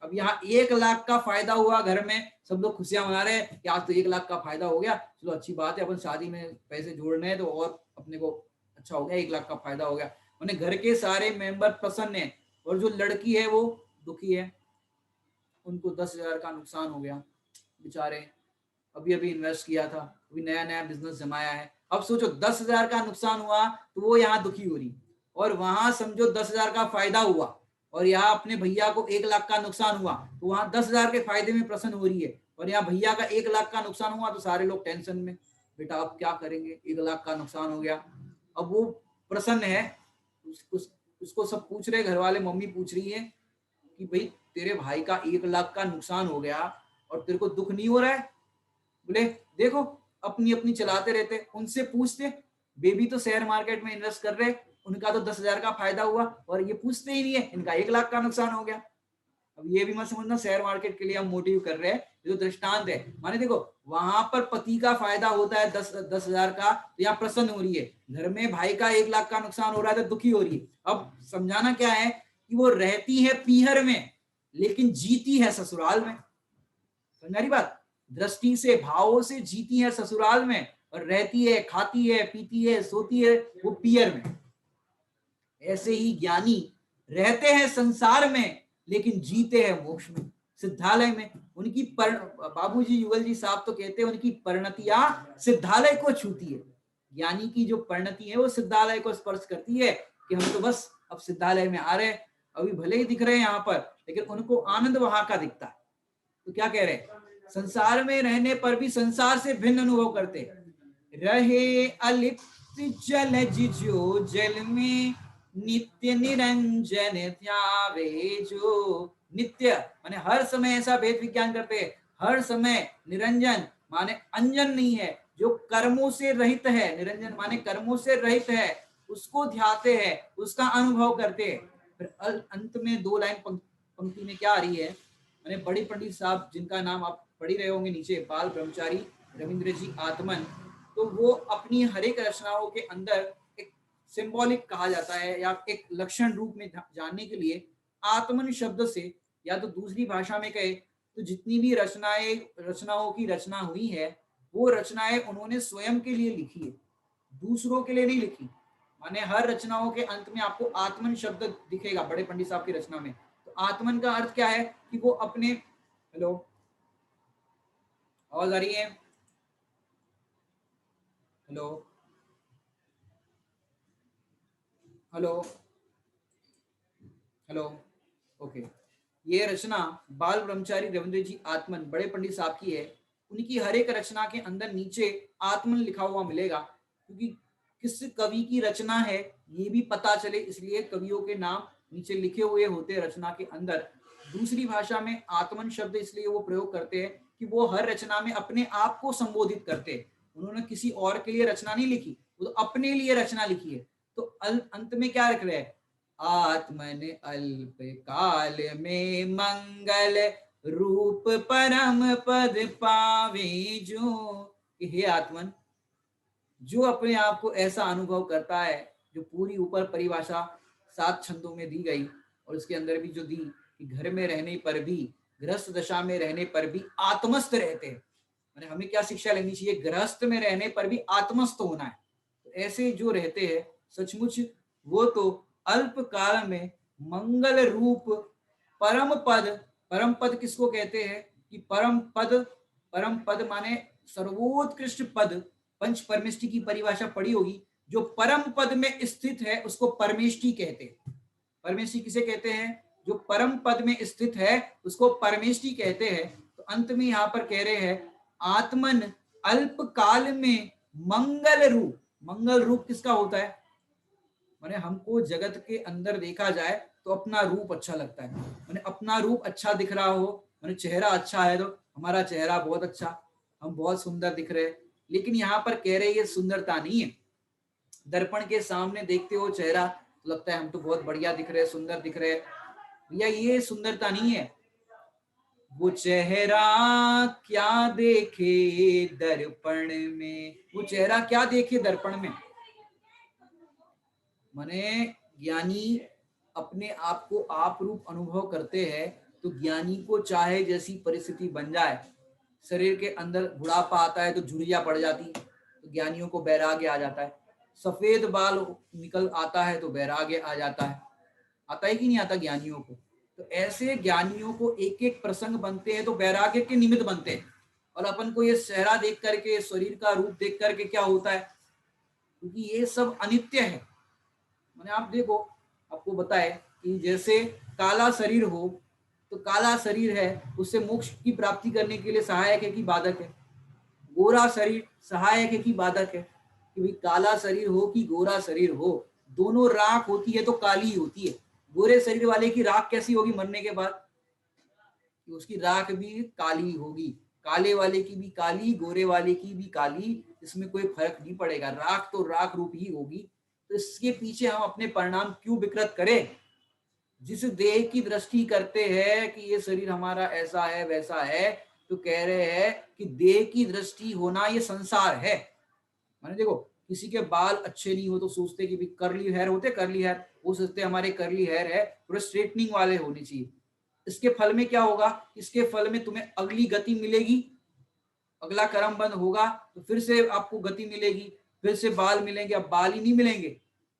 अब यहाँ 1 लाख का फायदा हुआ, घर में सब लोग खुशियां मना रहे हैं कि आज तो 1 लाख का फायदा हो गया, चलो अच्छी बात है, अपन शादी में पैसे जोड़ने हैं तो और अपने को अच्छा हो गया, 1 लाख का फायदा हो गया, उन्हें घर के सारे मेंबर प्रसन्न है, और जो लड़की है वो दुखी है, उनको 10,000 का नुकसान हो गया, बेचारे अभी अभी इन्वेस्ट किया था, अभी नया नया बिजनेस जमाया है, अब सोचो 10,000 का नुकसान हुआ तो वो यहाँ दुखी हो रही, और वहां समझो 10,000 का फायदा हुआ, और यहाँ अपने भैया को 1 लाख का नुकसान हुआ तो वहां 10,000 के फायदे में प्रसन्न हो रही है, और यहाँ भैया का 1 लाख का नुकसान हुआ तो सारे लोग टेंशन में, बेटा अब क्या करेंगे, 1 लाख का नुकसान हो गया। अब वो प्रसन्न है, उसको सब पूछ रहे, घर वाले मम्मी पूछ रही है कि भाई तेरे भाई का 1 लाख का नुकसान हो गया और तेरे को दुख नहीं हो रहा है, बोले देखो अपनी अपनी चलाते रहते, उनसे पूछते, बेबी तो शेयर मार्केट में इन्वेस्ट कर रहे, उनका तो 10,000 का फायदा हुआ, और ये पूछते ही नहीं है इनका 1 लाख का नुकसान हो गया। अब ये भी मत समझना शेयर मार्केट के लिए हम मोटिव कर रहे हैं, ये तो दृष्टांत है, माने देखो वहां पर पति का फायदा होता है 10,000 का तो यहाँ प्रसन्न हो रही है, घर में भाई का 1 लाख का नुकसान हो रहा है तो दुखी हो रही है। अब समझाना क्या है कि वो रहती है पीहर में लेकिन जीती है ससुराल में, समझ रही बात, दृष्टि से भावों से जीती है ससुराल में, और रहती है खाती है पीती है सोती है वो पियर में। ऐसे ही ज्ञानी रहते हैं संसार में लेकिन जीते हैं मोक्ष में, सिद्धालय में उनकी बाबूजी युगल जी साहब तो कहते हैं उनकी परिणतियां सिद्धालय को छूती है। ज्ञानी की जो परिणति है वो सिद्धालय को स्पर्श करती है कि हम तो बस अब सिद्धालय में आ रहे हैं, अभी भले ही दिख रहे हैं यहाँ पर, लेकिन उनको आनंद वहां का दिखता है। तो क्या कह रहे हैं, संसार में रहने पर भी संसार से भिन्न अनुभव करते रहे, अलिप्त जल जिजो जल में नित्य निरंजन ध्यावे जो। नित्य माने हर समय ऐसा भेद विज्ञान करते हैं, हर समय निरंजन माने अंजन नहीं है, जो कर्मों से रहित है, निरंजन माने कर्मों से रहित है, उसको ध्याते हैं, उसका अनुभव करते हैं। फिर अंत में 2 लाइन पंक्ति में क्या आ रही है, मैंने बड़ी पंडित साहब जिनका नाम आप पढ़ ही रहे होंगे नीचे, बाल ब्रह्मचारी रविंद्र जी आत्मन, तो वो अपनी हर एक रचनाओं के अंदर एक सिंबॉलिक कहा जाता है या एक लक्षण रूप में जानने के लिए आत्मन शब्द से, या तो दूसरी भाषा में कहे तो जितनी भी रचनाओं की रचना हुई है वो रचनाएं उन्होंने स्वयं के लिए लिखी है, दूसरों के लिए नहीं लिखी। माने हर रचनाओं के अंत में आपको आत्मन शब्द दिखेगा बड़े पंडित साहब की रचना में। तो आत्मन का अर्थ क्या है कि वो अपने, हेलो आवाज आ रही है, हेलो हेलो हेलो ओके। ये रचना बाल ब्रह्मचारी रविंद्र जी आत्मन बड़े पंडित साहब की है। उनकी हर एक रचना के अंदर नीचे आत्मन लिखा हुआ मिलेगा, क्योंकि किस कवि की रचना है ये भी पता चले, इसलिए कवियों के नाम नीचे लिखे हुए होते रचना के अंदर। दूसरी भाषा में आत्मन शब्द इसलिए वो प्रयोग करते हैं कि वो हर रचना में अपने आप को संबोधित करते हैं, उन्होंने किसी और के लिए रचना नहीं लिखी, वो तो अपने लिए रचना लिखी है। तो अंत में क्या रख रहे हैं, आत्मन अल्प काल में मंगल रूप परम पद पावे जो। हे आत्मन, जो अपने आप को ऐसा अनुभव करता है, जो पूरी ऊपर परिभाषा 7 छंदों में दी गई और उसके अंदर भी जो दी कि घर में रहने पर भी, गृहस्थ दशा में रहने पर भी आत्मस्थ रहते हैं। मैंने हमें क्या शिक्षा लेनी चाहिए, गृहस्थ में रहने पर भी आत्मस्थ होना है। तो ऐसे जो रहते हैं सचमुच वो तो अल्प काल में मंगल रूप परम पद, परम पद किसको कहते हैं कि परम पद, परम पद माने सर्वोत्कृष्ट पद, पंच परमेष्टि की परिभाषा पढ़ी होगी, जो परम पद में स्थित है उसको परमेष्टि कहते हैं। परमेष्टि किसे कहते हैं, जो परम पद में स्थित है उसको परमेष्टि कहते हैं। तो अंत में यहाँ पर कह रहे हैं आत्मन अल्प काल में मंगल रूप, मंगल रूप किसका होता है, माने हमको जगत के अंदर देखा जाए तो अपना रूप अच्छा लगता है, माने अपना रूप अच्छा दिख रहा हो, माने चेहरा अच्छा है तो हमारा चेहरा बहुत अच्छा, हम बहुत सुंदर दिख रहे हैं। लेकिन यहाँ पर कह रहे ये सुंदरता नहीं है, दर्पण के सामने देखते हो चेहरा तो लगता है हम तो बहुत बढ़िया दिख रहे हैं, सुंदर दिख रहे हैं, भैया ये सुंदरता नहीं है। वो चेहरा क्या देखे दर्पण में, वो चेहरा क्या देखे दर्पण में, माने ज्ञानी अपने आप को आप रूप अनुभव करते हैं तो ज्ञानी को चाहे जैसी परिस्थिति बन जाए, शरीर के अंदर बुढ़ापा आता है तो झुर्रियां पड़ जाती, तो ज्ञानियों को वैराग्य आ जाता है, सफेद बाल निकल आता है तो वैराग्य आ जाता है, आता है कि नहीं आता ज्ञानियों को। तो ऐसे ज्ञानियों को एक एक प्रसंग बनते हैं तो वैराग्य के निमित्त बनते हैं। और अपन को ये चेहरा देख करके, शरीर का रूप देख करके क्या होता है, क्योंकि ये सब अनित्य है। मैंने आप देखो, आपको बताए कि जैसे काला शरीर हो तो काला शरीर है उससे मोक्ष की प्राप्ति करने के लिए सहायक है कि बाधक है, गोरा शरीर सहायक है कि बाधक है, कि भाई काला शरीर हो कि गोरा शरीर हो दोनों राख होती है तो काली होती है। गोरे शरीर वाले की राख कैसी होगी मरने के बाद, कि उसकी राख भी काली होगी, काले वाले की भी काली, गोरे वाले की भी काली, इसमें कोई फर्क नहीं पड़ेगा, राख तो राख रूप ही होगी। तो इसके पीछे हम अपने परिणाम क्यों विकृत करें। जिस देह की दृष्टि करते हैं कि ये शरीर हमारा ऐसा है वैसा है, तो कह रहे हैं कि देह की दृष्टि होना ये संसार है। माने देखो, किसी के बाल अच्छे नहीं हो तो सोचते कि भी कर्ली हेयर होते, कर्ली हेयर, वो सोचते हमारे कर्ली हेयर है पूरे स्ट्रेटनिंग वाले होने चाहिए। इसके फल में क्या होगा, इसके फल में तुम्हें अगली गति मिलेगी, अगला कर्म बंद होगा तो फिर से आपको गति मिलेगी, फिर से बाल मिलेंगे, अब बाल ही नहीं मिलेंगे,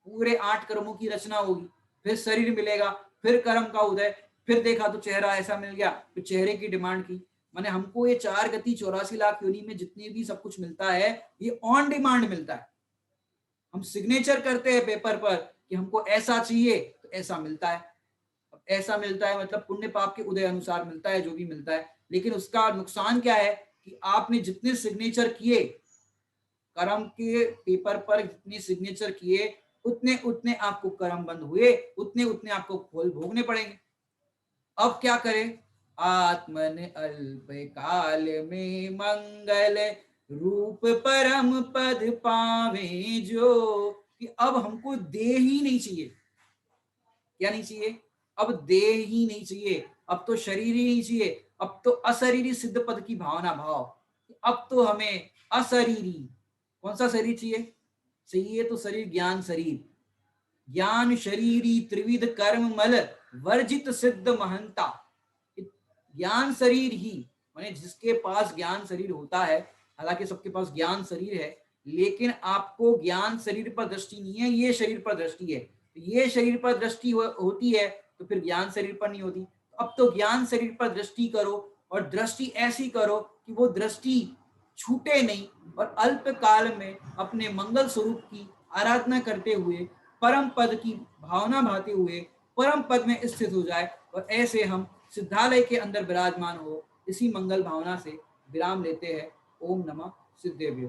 पूरे 8 कर्मों की रचना होगी, फिर शरीर मिलेगा, फिर कर्म का उदय, फिर देखा तो चेहरा ऐसा मिल गया, फिर चेहरे की डिमांड की। माने हमको ये 4 गति 84 लाख योनि में जितने भी सब कुछ मिलता है, ये ऑन डिमांड मिलता है। हम सिग्नेचर करते हैं पेपर पर कि हमको ऐसा चाहिए, तो ऐसा मिलता है। अब ऐसा मिलता है मतलब पुण्य पाप के उदय अनुसार मिलता है जो भी मिलता है। लेकिन उसका नुकसान क्या है कि आपने जितने सिग्नेचर किए, कर्म के पेपर पर जितने सिग्नेचर किए, उतने उतने आपको कर्म बंद हुए, उतने उतने आपको फल भोगने पड़ेंगे। अब क्या करें? आत्मन अल्प काल में मंगल रूप परम पद पावे जो, कि अब हमको देह ही नहीं चाहिए। क्या नहीं चाहिए? अब देह ही नहीं चाहिए, अब तो शरीर ही नहीं चाहिए, अब तो अशरीरी सिद्ध पद की भावना भाव। अब तो हमें अशरीरी, कौन सा शरीर चाहिए? चाहिए तो शरीर ज्ञान शरीर, ज्ञान शरीरी त्रिविध कर्म मल वर्जित सिद्ध महंता। ज्ञान शरीर ही, माने जिसके पास ज्ञान शरीर होता है, हालांकि सबके पास ज्ञान शरीर है, लेकिन आपको ज्ञान शरीर पर दृष्टि नहीं है, ये शरीर पर दृष्टि है। तो ये शरीर पर दृष्टि होती है तो फिर ज्ञान शरीर पर नहीं होती। तो अब तो ज्ञान शरीर पर दृष्टि करो, और दृष्टि ऐसी करो कि वो दृष्टि छूटे नहीं, और अल्प काल में अपने मंगल स्वरूप की आराधना करते हुए, परम पद की भावना भाते हुए परम पद में स्थित हो जाए। और ऐसे हम सिद्धालय के अंदर विराजमान हो, इसी मंगल भावना से विराम लेते हैं। ओम नमः सिद्धेभ्यो।